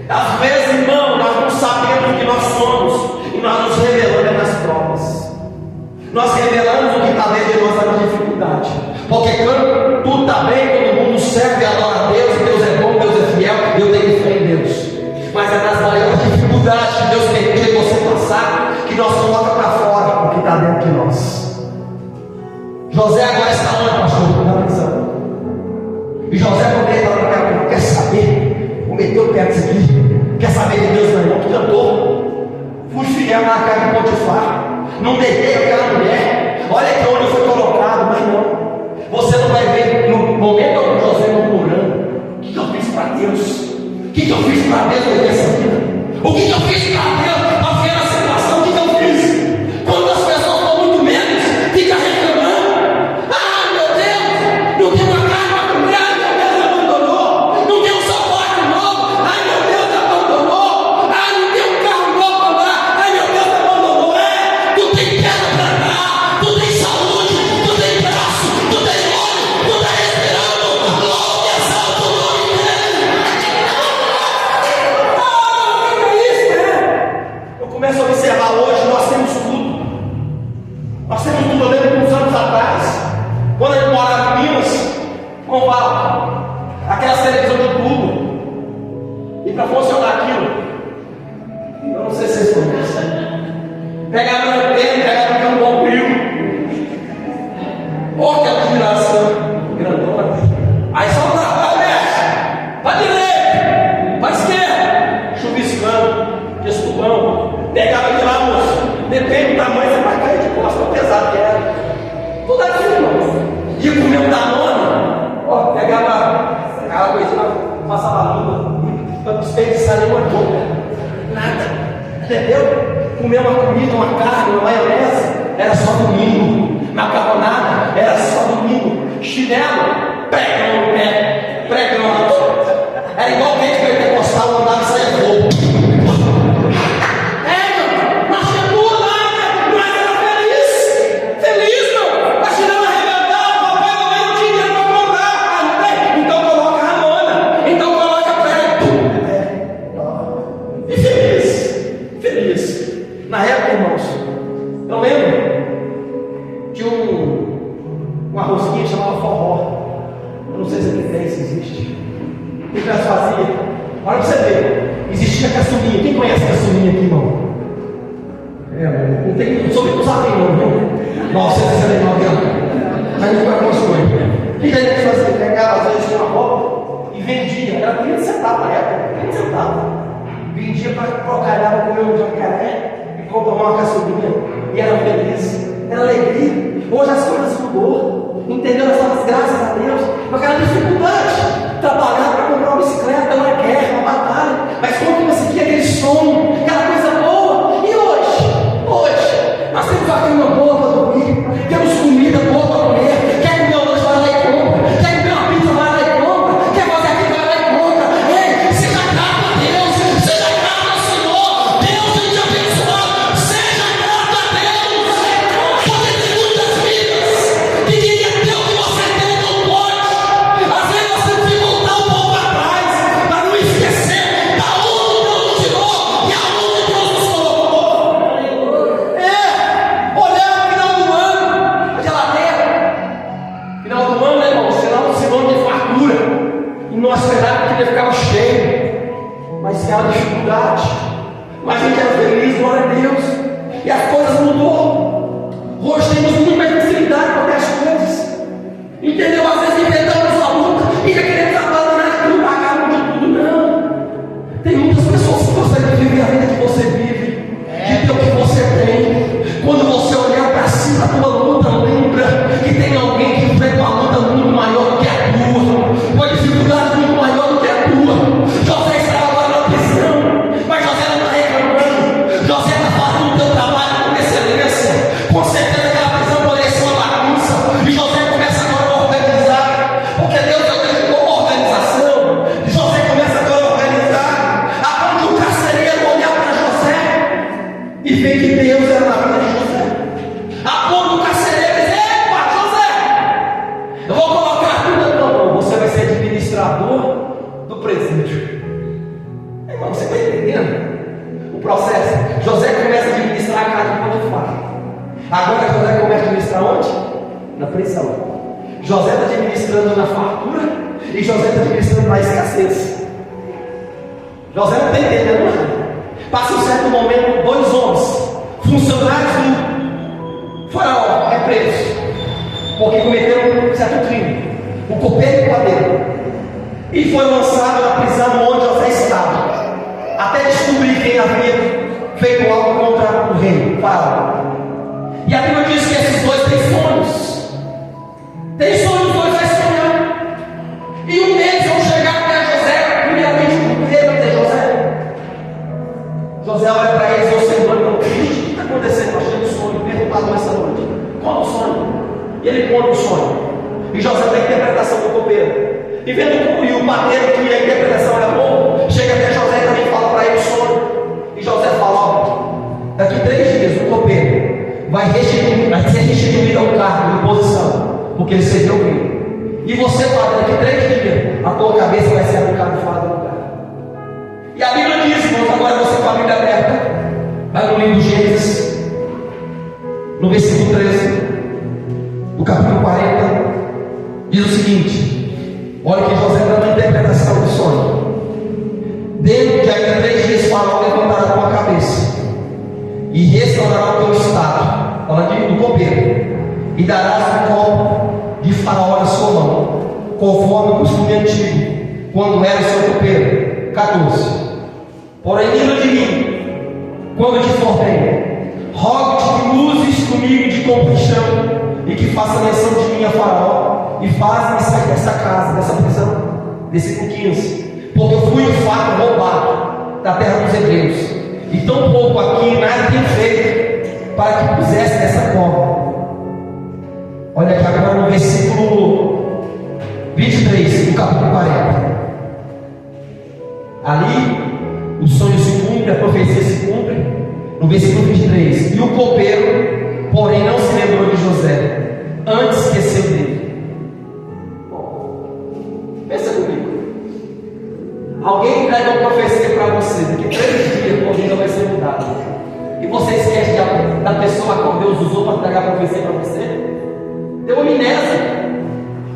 Às vezes, irmão, nós não sabemos o que nós somos, e nós nos revelamos nas provas. Nós revelamos o que está dentro de nós na dificuldade. Porque quando tudo está bem, todo mundo serve e adora a Deus, e Deus é bom, Deus é fiel, eu tenho fé em Deus. Mas é nas maiores dificuldades que Deus permite você passar, que nós colocamos para fora o que está dentro de nós. José agora está onde, pastor? Na prisão. E José também está na casa, quer saber? Vou meter o pé nisso aqui. Quer saber de Deus não? Que cantor. Fui fiel na casa de Potifar. Não deitei com aquela mulher. Olha que onde eu fui colocado, mas não. Você não vai ver no momento que José murmurando: o que eu fiz para Deus? O que eu fiz para Deus nessa vida? O que eu fiz para Deus para ver a situação? O que eu fiz? Quando as pessoas estão muito menos, fica reclamando: ah, meu Deus, não tem uma casa para comer, ai, meu Deus, abandonou. Não tem um sapato novo, ai, meu Deus, abandonou. Ai, não tem um carro novo para andar, ai, meu Deus, abandonou. É, tu tem perna para andar, tu tem saúde, tu tem braço, tu tem olho, tu está respirando. Louco e exalta o nome dele. Eu começo a observar hoje, nós temos tudo. Nós temos tudo. Eu lembro de uns anos atrás, quando eu morava em Minas, com Val, aquelas televisões de tubo. E para funcionar aquilo, eu não sei se vocês conhecem, pegava no antena, pegava no bombril. Olha que admiração grandona. Aí só vai, mestre, para direita, para esquerda, chuviscando. entendeu? Comer uma comida, uma carne, uma maionese, era só domingo. Macarronada, era só domingo. Chinelo, pregão no pé, pregão. Era igual quem que pentecostal andava e saia fogo. Mas chegou lá, mas era feliz, meu. A chinela arrebentada, o papai não tinha dinheiro para comprar. Não tem? Então coloca a Ramona, então coloca prego. E feliz. Na época, irmãos, eu lembro de uma rosquinha chamada forró. Eu não sei se aqui tem, se existe. O que nós fazíamos? Olha para você ver. Existia caçulinha. Quem conhece caçulinha aqui, irmão? Não tem. Sobre os amigos, não, viu? 969 anos. Mas não foi algumas coisas. O que a gente fazia? Pegava, às vezes, uma roupa e vendia. Era 30 centavos na época. 30 centavos. Vendia para procalhar, para comer um jacaré e comprar uma caçulinha. E era feliz. Era alegria. Hoje as coisas mudou. Entendeu? Nós estamos, graças a Deus, com aquela dificuldade. Trabalhar para comprar uma bicicleta, uma guerra, uma batalha. Mas quando você quer aquele sonho, aquela coisa boa. E hoje, nós temos uma cama boa para dormir, temos comida boa para comer. Quer comer um lanche, vai lá e compra. Quer comer uma pizza, vai lá e compra. Quer fazer aquilo, vai lá e compra. Ei, seja grato a Deus, seja grato ao Senhor. Deus tem te abençoado. Seja grato a Deus. Porque tem muitas vidas que queriam ter o que você tem, não pode. Às vezes você tem que voltar um pouco atrás para não esquecer da onde Deus nos tirou e aonde Deus nos colocou. Olhar no final do ano, a geladeira. Final do ano, né, irmão? Sinal de fartura. E nós esperávamos que ele ficava cheio. Mas era dificuldade. Mas a gente era feliz, glória a Deus. E as coisas mudou. Hoje temos muito mais facilidade para ter as coisas. Entendeu? Às vezes inventamos uma luta e já queremos abandonar tudo, pagar de tudo. Não. Tem muitas pessoas que gostariam de viver a vida que você vive, de ter o que você tem. Quando você olhar para cima da tua luta, lembra que tem alguém que enfrenta uma luta muito maior do que a tua, uma dificuldade muito maior do que a tua. José estava agora na prisão, mas José não está reclamando. José está fazendo o seu trabalho com excelência. Com certeza aquela prisão poderia ser uma bagunça. E José começa agora a organizar, porque Deus é o Deus de organização. José começa agora a organizar, a ponto que o carcereiro olhar para José e ver que Deus era na vida de José. A ponto do carcereiro dizer: epa, José, eu vou colocar tudo na tua mão. Você vai ser administrador do presídio. Irmão, você está entendendo o processo? José começa a administrar a casa de Potifar. Agora José começa a administrar onde? Na prisão. José está administrando na fartura e José está administrando na escassez. José não está entendendo nada. Passa um certo momento, dois homens, funcionários do faraó, é preso, porque cometeram um certo crime, o copeiro e o padeiro, e foi lançado na prisão onde José estava, até descobrir quem havia feito algo contra o rei, faraó. E a Bíblia diz que esses dois têm sonhos. Tem sonhos, os dois vai sonhar. E um deles vão chegar até José, primeiramente o primeiro até José. José olha para eles, ô Senhor, e fala: o que está acontecendo? Nós temos um sonho, perguntado essa noite. Qual o sonho? E ele conta o sonho. E José tem a interpretação do copeiro. E vendo e o padeiro, que a interpretação era boa, chega até José e também fala para ele o sonho. E José fala: ó, daqui 3 dias o copeiro vai ser restituído ao cargo de posição, porque ele cedeu o rei. E você, padre, daqui 3 dias a tua cabeça vai ser arrancada fora do lugar. E a Bíblia diz, irmãos, agora você com a Bíblia aberta, vai no livro de Gênesis, no versículo 13, do capítulo 40, diz o seguinte: olha que José dá uma interpretação do sonho. Dentro de ainda 3 dias, Faraó levantará a tua cabeça e restaurará o teu estado, falando do copeiro, e darás o copo de Faraó na sua mão, conforme o costume antigo, quando era o seu copeiro. 14. Porém, lembra de mim, quando te for bem, rogo-te que uses comigo de compaixão, e que faça menção de mim a Faraó, e faz-me sair dessa casa, dessa prisão. Versículo 15. Porque eu fui de fato roubado da terra dos hebreus, e tão pouco aqui nada tem feito para que pusesse nessa cova. Olha aqui agora no versículo 23, do capítulo 40. Ali o sonho se cumpre, a profecia se cumpre. No versículo 23: e o copeiro, porém, não se lembrou de José, antes esqueceu dele. Bom, pensa comigo. Alguém entrega uma profecia para você, daqui 3 dias a vida vai ser mudada, e você esquece da pessoa a qual Deus usou para entregar a profecia para você? Deu amnésia.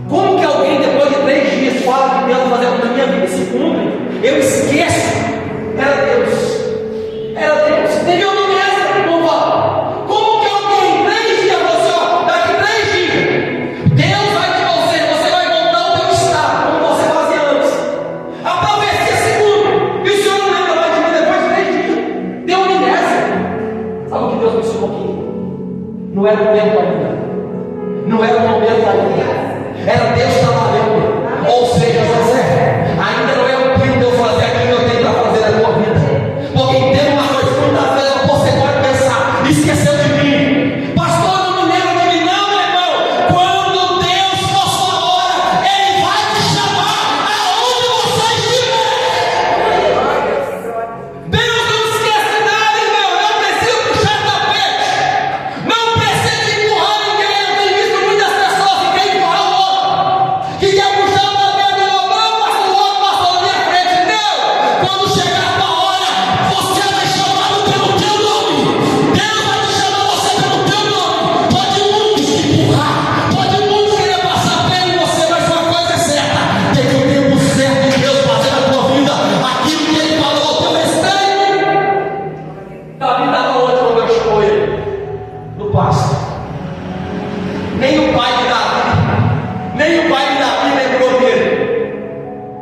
Como que alguém depois de 3 dias fala que Deus vai fazer algo na minha vida e se cumpre? Eu esqueço. Era Deus. Era Deus. Teve amnésia. Não fala. Como que alguém 3 dias você, ó, daqui 3 dias, Deus vai te fazer, você vai voltar ao teu estado, como você fazia antes. A profecia se cumpre. E o Senhor não lembra mais de mim depois de 3 dias. Deu amnésia. Sabe o que Deus me ensinou aqui? Não era o tempo ainda. Não era o momento ainda. Era Deus trabalhando. Ou seja, José, ainda não é o que Deus fazer aquilo que eu tenho para fazer na tua vida. Porque entenda uma coisa, muitas vezes você pode pensar, esqueceu de mim. Pastor, não me lembra de mim, não, meu irmão. Quando Deus for sua hora, Ele vai te chamar aonde você estiver. Deus não esquece nada, irmão. Não precisa puxar tapete. Não precisa empurrar ninguém. Eu tenho visto muitas pessoas que querem empurrar o outro, que quer puxar o tapete do outro, mas o outro passou na minha frente. Não! Quando chegar a tua hora, você vai chamado pelo teu nome. Deus vai te chamar você pelo teu nome. Pode muitos te empurrar, pode muitos querer passar perto de você, mas uma coisa é certa: tem que o tempo certo de Deus fazer na tua vida aquilo que Ele falou ao teu respeito. Davi estava onde quando Deus chamou ele? No pasto. Nem o pai de Davi lembrou dele.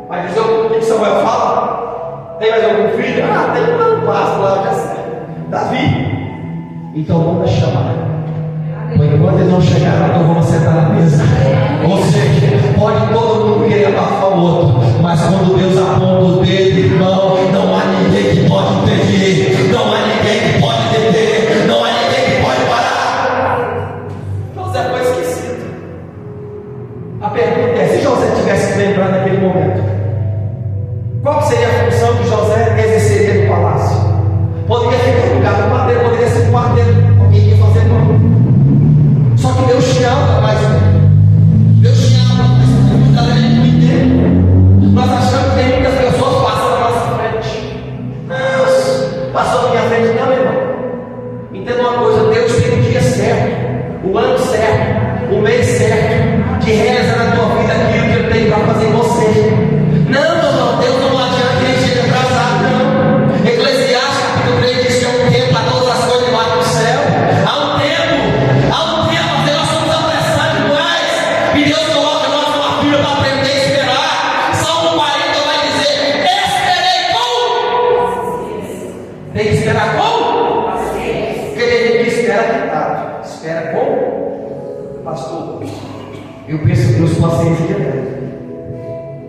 Vai dizer o que Samuel fala? Tem mais algum filho? Ah, tem um pasto lá, já sei. Davi. Então manda chamar. Enquanto eles não chegaram, então vamos sentar na mesa. Ou seja, pode todo mundo querer abafar o outro, mas quando Deus aponta o dedo, irmão, não há ninguém que pode impedir, não há ninguém que pode deter, não há ninguém que pode parar. José foi esquecido. A pergunta é: se José tivesse lembrado naquele momento, qual seria a função que José exerceria no palácio? Poderia ficar no lugar do padeiro, poderia ser um padeiro, alguém ia fazer pão. Só que Deus te ama mais ou menos. Deus te ama, mas muitas vezes a gente não entende. Nós achamos que tem muitas pessoas passando na nossa frente. Não, passou na minha frente, não, meu irmão. Entenda uma coisa: Deus tem o dia certo, o ano certo, o mês certo, que reza na tua vida aquilo que Ele tem para fazer em você. Não, Deus não adianta que Ele chegue atrasado, não. Eclesiastes capítulo 3 diz que é um tempo para todas as coisas debaixo do céu. Há um tempo, porque nós somos apressados demais. E Deus coloca nós numa fila para aprender a esperar. Salmo 40 vai dizer: esperei com. Tem que esperar com? Porque ele espera tentado. Espera com? Pastor, eu penso que Deus paciência de Deus.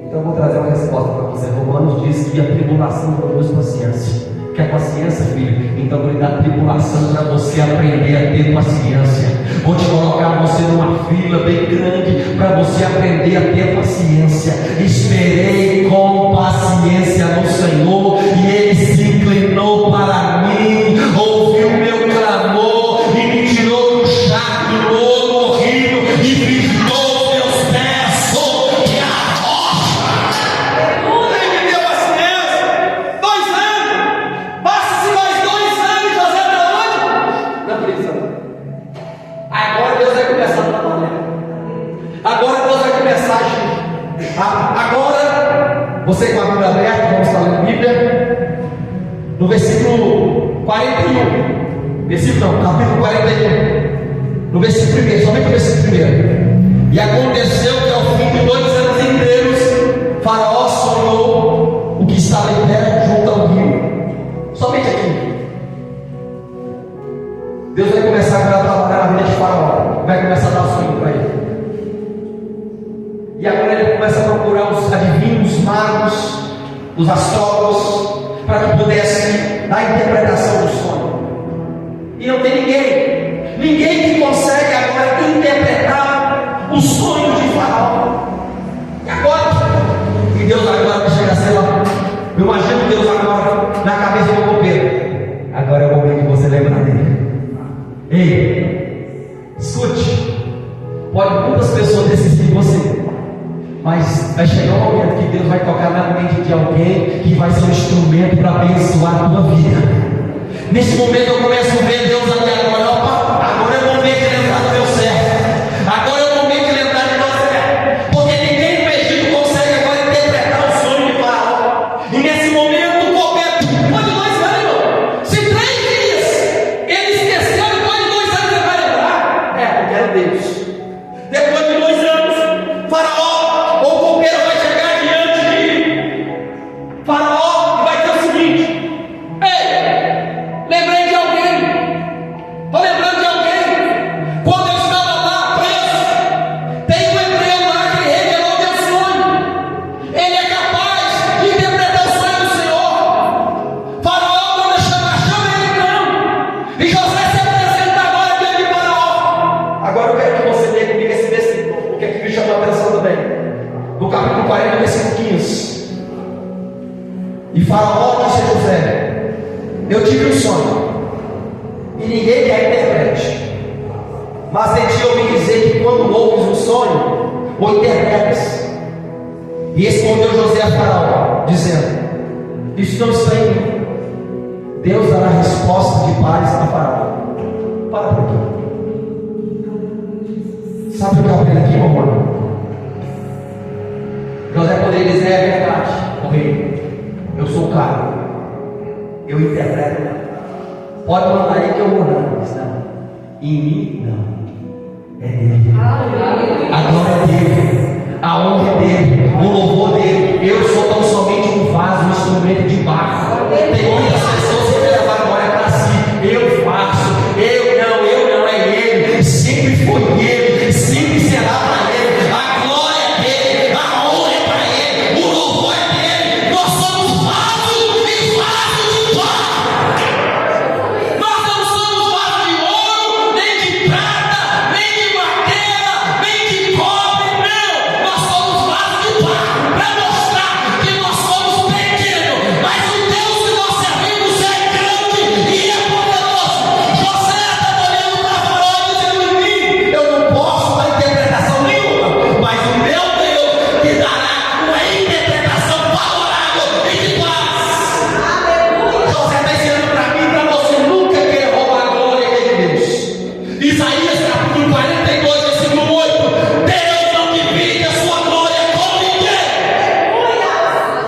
Então eu vou trazer uma resposta para você. Romanos diz que a tribulação produz paciência. Quer paciência, filho? Então ele dá tribulação para você aprender a ter paciência. Vou te colocar você numa fila bem grande para você aprender a ter paciência. Esperei com paciência no Senhor, e Ele se inclinou para mim, ouviu meu clamor e me tirou do charco, do lodo horrível, e firmou meus pés sobre a rocha. Ele me deu paciência. 2 anos. Passa-se mais 2 anos, José está onde? Na prisão. Agora Deus vai começar a trabalhar. Agora Deus vai começar a agir. Agora, você com a Bíblia aberta, vamos estar lendo a Bíblia. No versículo 41. Capítulo 41. No versículo 1, somente o versículo 1. E aconteceu que ao fim de 2 anos inteiros, Faraó sonhou o que estava em terra junto ao rio. Somente aqui. Deus vai começar a trabalhar na vida de Faraó. Vai começar a dar sonho para ele. E agora ele começa a procurar os adivinhos, os magos, os astrólogos, para que pudesse dar interpretação E não tem ninguém que consegue agora interpretar o sonho de Faraó. E agora? E Deus agora vai chegar, sei lá. Eu imagino Deus agora na cabeça do copeiro. Agora é o momento de você lembrar dele. Ei, escute. Pode muitas pessoas desistir de você, mas vai chegar um momento que Deus vai tocar na mente de alguém que vai ser um instrumento para abençoar a tua vida. Nesse momento eu começo a ver Deus até agora. Opa, agora é o momento de lembrar do meu servo. Agora é o momento de lembrar de você. Porque ninguém no Egito consegue agora interpretar o sonho de Faraó. E nesse momento o copeiro, depois de 2 anos, irmão, se 3 dias ele esqueceu, depois de 2 anos ele vai lembrar. Porque era Deus. Depois de 2 anos, Faraó, ou o copeiro vai chegar diante de Faraó e vai dizer o seguinte: ei, lembrei de alguém, estou lembrando de alguém. Quando eu estava lá preso, tem um hebreu lá que revelou meu sonho. Ele é capaz de interpretar o sonho do Senhor. Faraó manda chama ele então. E José se apresenta agora diante de Faraó. Agora eu quero que você leia comigo esse versículo, porque aqui me chamou a atenção também. No capítulo 40, versículo 15. E Faraó disse a José: eu tive um sonho, e ninguém quer interprete. Mas de ti ouvi dizer que quando ouves um sonho, o interpretes. E respondeu José a Faraó, dizendo: isso não está em mim. Deus dará resposta de paz a Faraó. Para por quê? Sabe o que eu aprendo aqui, meu amor? José poderia dizer: é verdade, o rei, eu sou o cara, eu interpreto. Pode mandar aí que eu vou dar, mas não, em mim não, é dele. A glória é dele, a honra é dele, o louvor dele. Eu sou tão somente um vaso, um instrumento de barro. Tem muitas pessoas que querem levar a glória para si. Eu faço, eu não, é ele. Sempre foi ele, sempre será para ele. A glória é dele, a honra é para ele, o louvor é dele. Nós somos vasos e vasos de barro. Nós não somos vasos de ouro, nem de prata, nem de madeira, nem de cobre, não. Nós somos vasos de barro para mostrar que nós somos pequenos, mas o Deus que nós servimos é grande e é poderoso. José está olhando para Faraó e dizendo: em mim eu não posso dar interpretação nenhuma, mas o meu Deus te dará uma interpretação favorável e de paz. José está ensinando para mim e para você: nunca queira roubar a glória que é de Deus. Isaías capítulo 42, versículo 8: Deus não divide a sua glória com ninguém.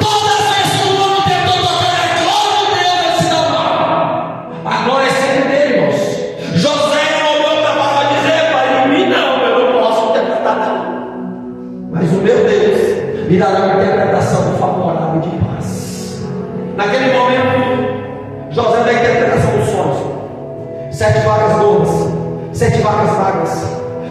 Todas as vezes que o homem tentou tocar a glória de Deus, ele se dá mal. A glória é sempre dele, irmãos. José não olhou para Faraó e dizer: pai, em mim não, eu não posso interpretar não. Mas o meu Deus me dará uma interpretação favorável de paz. Naquele momento, José dá a interpretação dos sonhos: 7 vacas gordas, 7 vacas magras,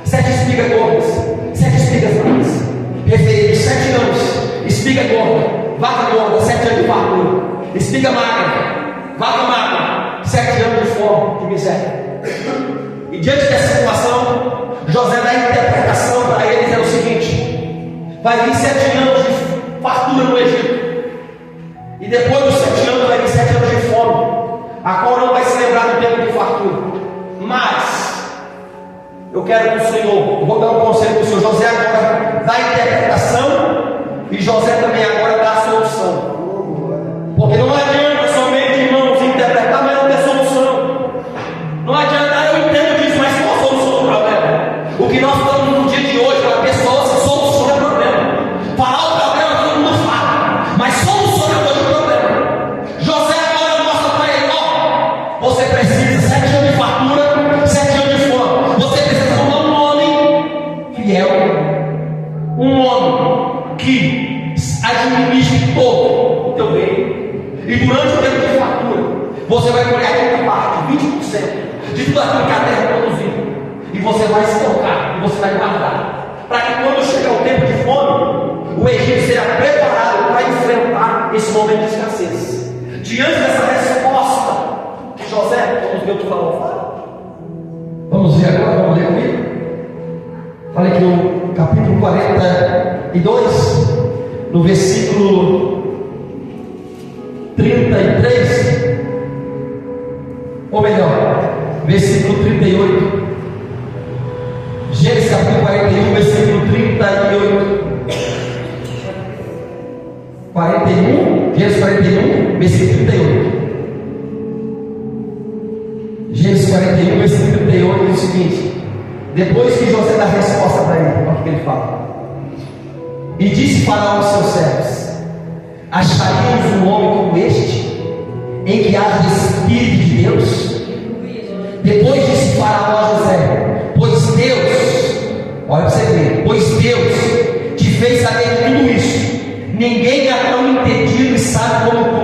7 espigas gordas, 7 espigas magras. Referido 7 anos, espiga gorda, vaca gorda, 7 anos de fartura, espiga magra, vaca magra, 7 anos de fome, de miséria. E diante dessa situação, José dá a interpretação para ele, dizendo o seguinte: vai vir 7 anos de fartura no Egito, e depois dos 7 anos vai vir 7 anos de fome, a qual não vai se lembrar do tempo de fartura. Mas eu quero que o Senhor, eu vou dar um conselho para o Senhor. José agora dá a interpretação, e José também agora dá a solução. Porque não adianta somente, irmãos, interpretar, mas não ter solução. Não adianta: eu entendo disso, mas qual a solução do problema? O que nós estamos no dia de hoje, para pessoas que solucionam o problema. Falar o problema todo mundo fala, mas solucionador do problema. José agora mostra para ele: ó, você precisa 7 anos de fartura, 7 anos de fome. Você precisa arrumar um homem fiel, um homem que administre todo o teu bem. E durante o tempo de fartura, você vai colher a quinta parte, 20% de tudo aquilo que a terra produziu. E você vai estocar, e você vai guardar, para que quando chegar o tempo de fome, o Egito seja preparado para enfrentar esse momento de escassez. Diante dessa resposta que José, como Deus falou, fala, Vamos ver agora, vamos ler comigo? Olha aqui no capítulo 42, no versículo 33, ou melhor, versículo 38. Gênesis capítulo 41, versículo 38. 41, Gênesis 41, versículo 38. Gênesis 41, versículo 38 diz o seguinte: depois que José dá a resposta para ele, olha o que ele fala. E disse Faraó aos seus servos: acharíamos um homem como este, em que haja Espírito de Deus? Depois disse Faraó a José: pois Deus, olha para você ver, pois Deus te fez saber tudo isso. Ninguém é tão entendido e sábio como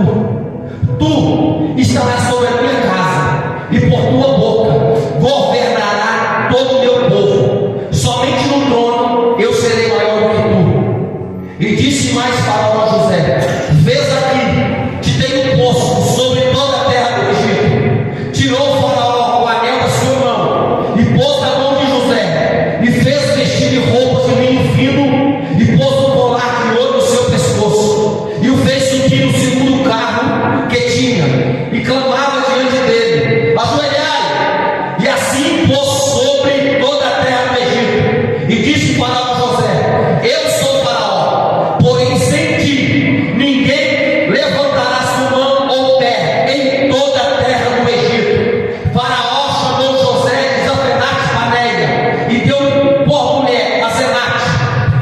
tu. Tu estarás sobre a minha casa, e por tua boca governará todo o meu povo. Somente no trono eu serei maior do que tu. E disse mais Faraó a José: vês aqui, te dei posto sobre toda a terra do Egito. Tirou Faraó o anel da sua mão e pôs na mão de José, e fez vestir de roupas de linho fino, e pôs um colar de ouro no seu pescoço, e o fez subir no segundo carro que tinha, e clamava diante dele: ajoelhai! E assim pôs sobre toda a terra do Egito. E disse Faraó a José: eu sou Faraó, porém sem ti ninguém levantará sua mão ou pé em toda a terra do Egito. Faraó chamou José de Zafenate Paneia e deu por mulher a Zenate,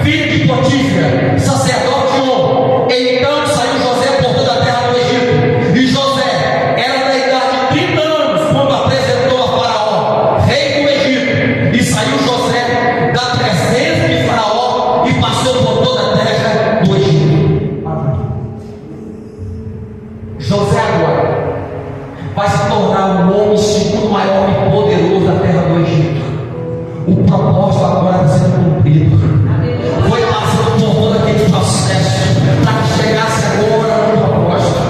filho de Potífera, sacerdote de On. Então saiu José por toda a terra do Egito. E José era da idade de 30 anos quando apresentou a Faraó, rei do Egito. E saiu José da presença de Faraó e passou por toda a terra do Egito. José agora vai se tornar o homem segundo maior e poderoso da terra do Egito. O propósito agora está sendo cumprido. Foi passando por todo aquele processo para que chegasse agora no propósito.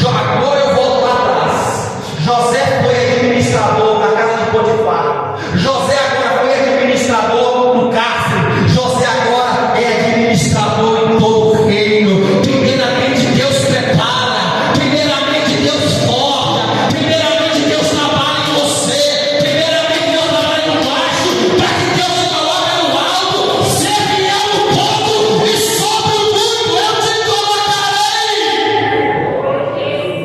Agora eu volto lá atrás. José foi administrador na casa de Potifar. José agora foi administrador no cárcere. José agora é administrador em todo o reino. Primeiramente Deus prepara, primeiramente Deus forja, primeiramente Deus trabalha em você, primeiramente Deus trabalha embaixo, para que Deus te coloque no alto. Ser fiel no pouco e sobre o muito eu te colocarei.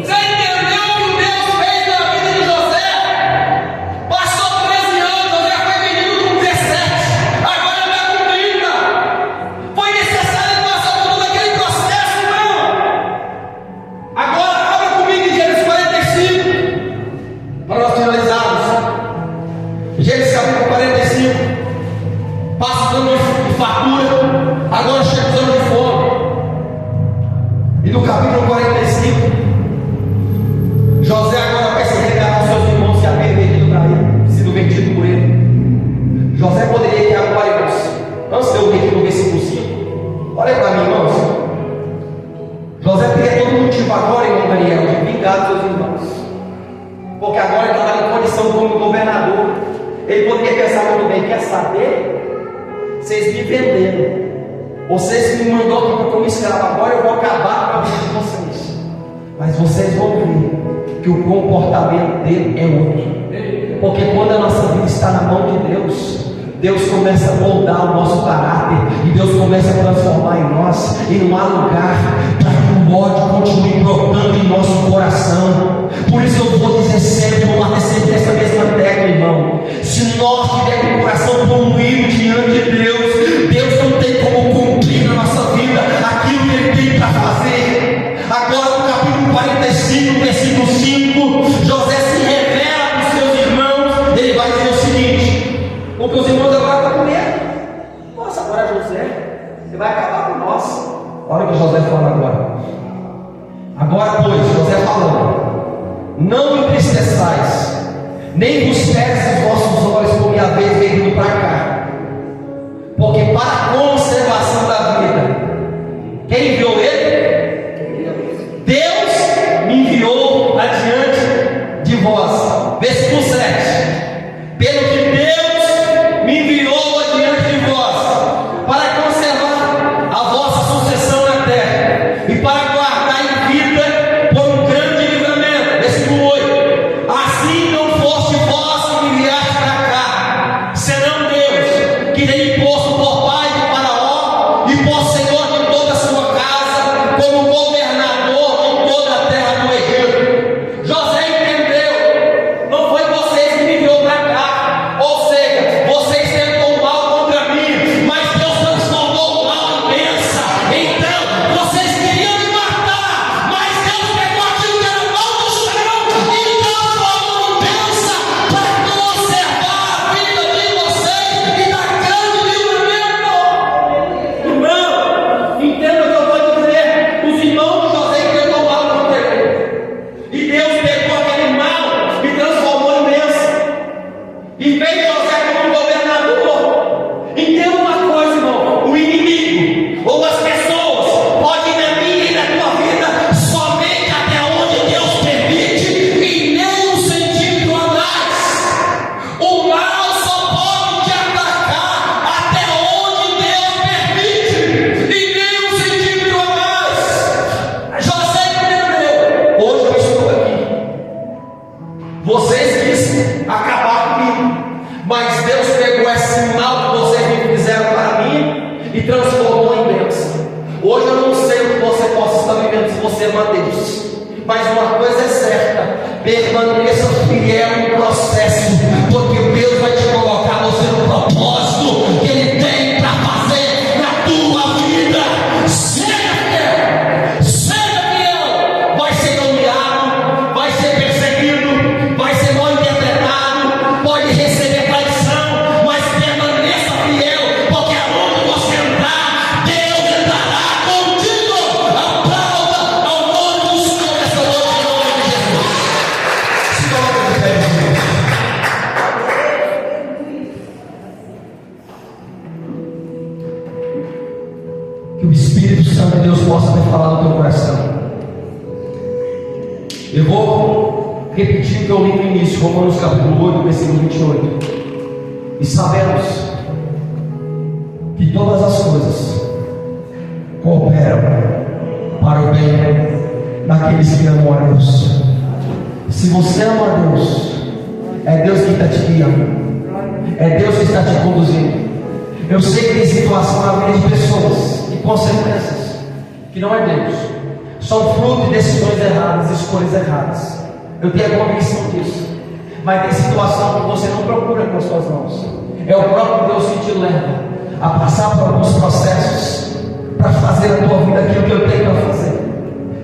Você entendeu o que Deus fez na vida de José? Passou 13 anos, José foi vendido com 17, agora está com 30. Foi necessário passar por todo aquele processo, irmão. Agora, abra comigo em Gênesis 45, para nós finalizarmos. Gênesis capítulo 45, passa o ano de fartura, agora chega o ano de fome. E no capítulo 45, José agora vai se revelar aos seus irmãos que haviam vendido para ele, sido vendido por ele. José poderia ir agora, irmãos, antes de eu ler aqui no versículo 5, olha para mim, irmãos. José teria todo motivo agora, irmão Daniel, de vingar seus irmãos, porque agora ele estava em condição como governador. Ele poderia pensar muito bem: quer saber? Vocês me venderam, vocês me mandaram aqui como escravo, agora eu vou acabar com a vida de vocês. Mas vocês vão ver que o comportamento dele é outro, porque quando a nossa vida está na mão de Deus, Deus começa a moldar o nosso caráter, e Deus começa a transformar em nós, e não há lugar para que o ódio continue brotando em nosso coração. Por isso eu vou dizer sempre, vou bater sempre nessa mesma tecla, irmão. Se nós tivermos o coração poluído diante de Deus, Deus não tem como cumprir na nossa vida aquilo que Ele tem para fazer. Agora no capítulo 45, versículo 5, José se revela para os seus irmãos. Ele vai dizer o seguinte, porque os irmãos agora estão com medo. Nossa, agora José, você vai acabar com nós. Olha o que José fala agora. Agora, pois, José falando: não entristeçais, nem vos peçam os vossos olhos por minha vez vindo para cá, porque para a conservação da vida, quem enviou ele? Deus me enviou adiante de vós. Versículo 7. Pelo que Vocês quis acabar comigo, mas Deus pegou esse mal que vocês me fizeram para mim e transformou em bênção. Hoje eu não sei o que você possa estar vivendo se você ama Deus, mas uma coisa é certa: permaneça fiel no processo, porque Deus vai te colocar você no propósito que Ele tem para fazer na tua vida. Seja fiel, seja fiel. Vai ser humilhado, vai ser perseguido, vai ser mal interpretado, pode receber traição, mas permaneça fiel, porque aonde você entrar, Deus entrará contigo. Aplauda ao nome do Senhor nessa noite, em nome de Jesus. Se coloque de pé, Jesus. Que o Espírito Santo de Deus possa ter falado no teu coração. Eu vou repetir o que eu li no início, Romanos capítulo 8, versículo 28. E sabemos que todas as coisas cooperam para o bem daqueles que amam a Deus. Se você ama a Deus, é Deus que está te guiando, é Deus que está te conduzindo. Eu sei que tem situação na vida de pessoas e consequências que não é Deus, são fruto de decisões erradas, escolhas erradas. Eu tenho a convicção disso. Mas tem situação que você não procura com as suas mãos, é o próprio Deus que te leva a passar por alguns processos para fazer a tua vida aquilo que eu tenho para fazer.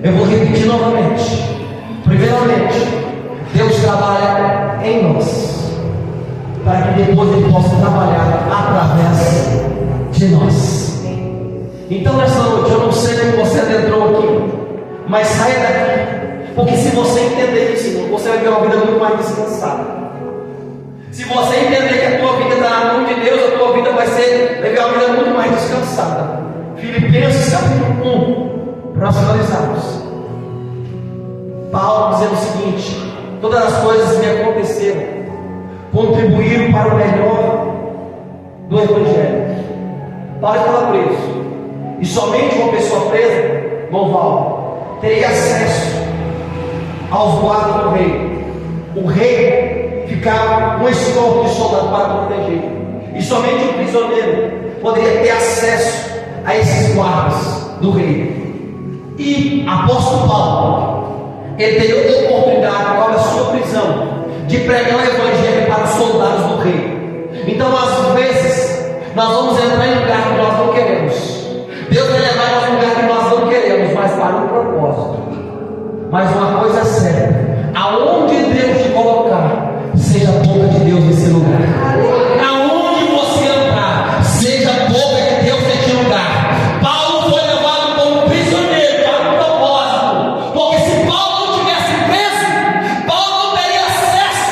Eu vou repetir novamente. Primeiramente, Deus trabalha em nós, para que depois Ele possa trabalhar através de nós. Então nessa noite, eu não sei como você adentrou aqui, mas saia daqui, porque se você entender isso, você vai ver uma vida muito mais descansada. Se você entender que a tua vida está na mão de Deus, a tua vida vai ver uma vida muito mais descansada. Filipenses capítulo 1, para nós finalizarmos. Paulo dizendo o seguinte: todas as coisas que aconteceram contribuíram para o melhor do Evangelho. Paulo estava preso, e somente uma pessoa presa, Gonvaldo, teria acesso aos guardas do rei. O rei ficava um escolto de soldado para proteger, e somente um prisioneiro poderia ter acesso a esses guardas do rei. E apóstolo Paulo, ele teve a oportunidade, por causa da sua prisão, de pregar o Evangelho para os soldados do rei. Então, às vezes, nós vamos entrar em lugar que nós não queremos. Deus vai levar nós em lugar que nós não queremos, mas para um propósito. Mas uma coisa é certa: aonde Deus te colocar, seja a boca de Deus nesse lugar. Aonde você entrar, seja a boca de Deus nesse lugar. Paulo foi levado como prisioneiro para um propósito, porque se Paulo não tivesse preso, Paulo não teria acesso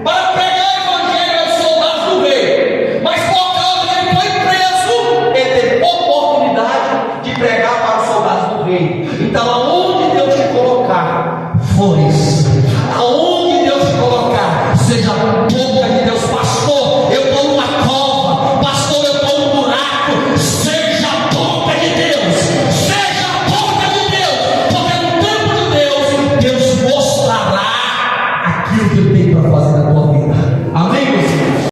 para pregar o Evangelho aos soldados do rei. Mas por causa que ele foi preso, ele teve oportunidade de pregar para os soldados do rei. Então, aonde Deus te colocar, flores. Aonde Deus te colocar, seja a boca de Deus. Pastor, eu estou numa cova. Pastor, eu estou num buraco. Seja a boca de Deus. Seja a boca de Deus. Porque no tempo de Deus, Deus mostrará aquilo que Ele tem para fazer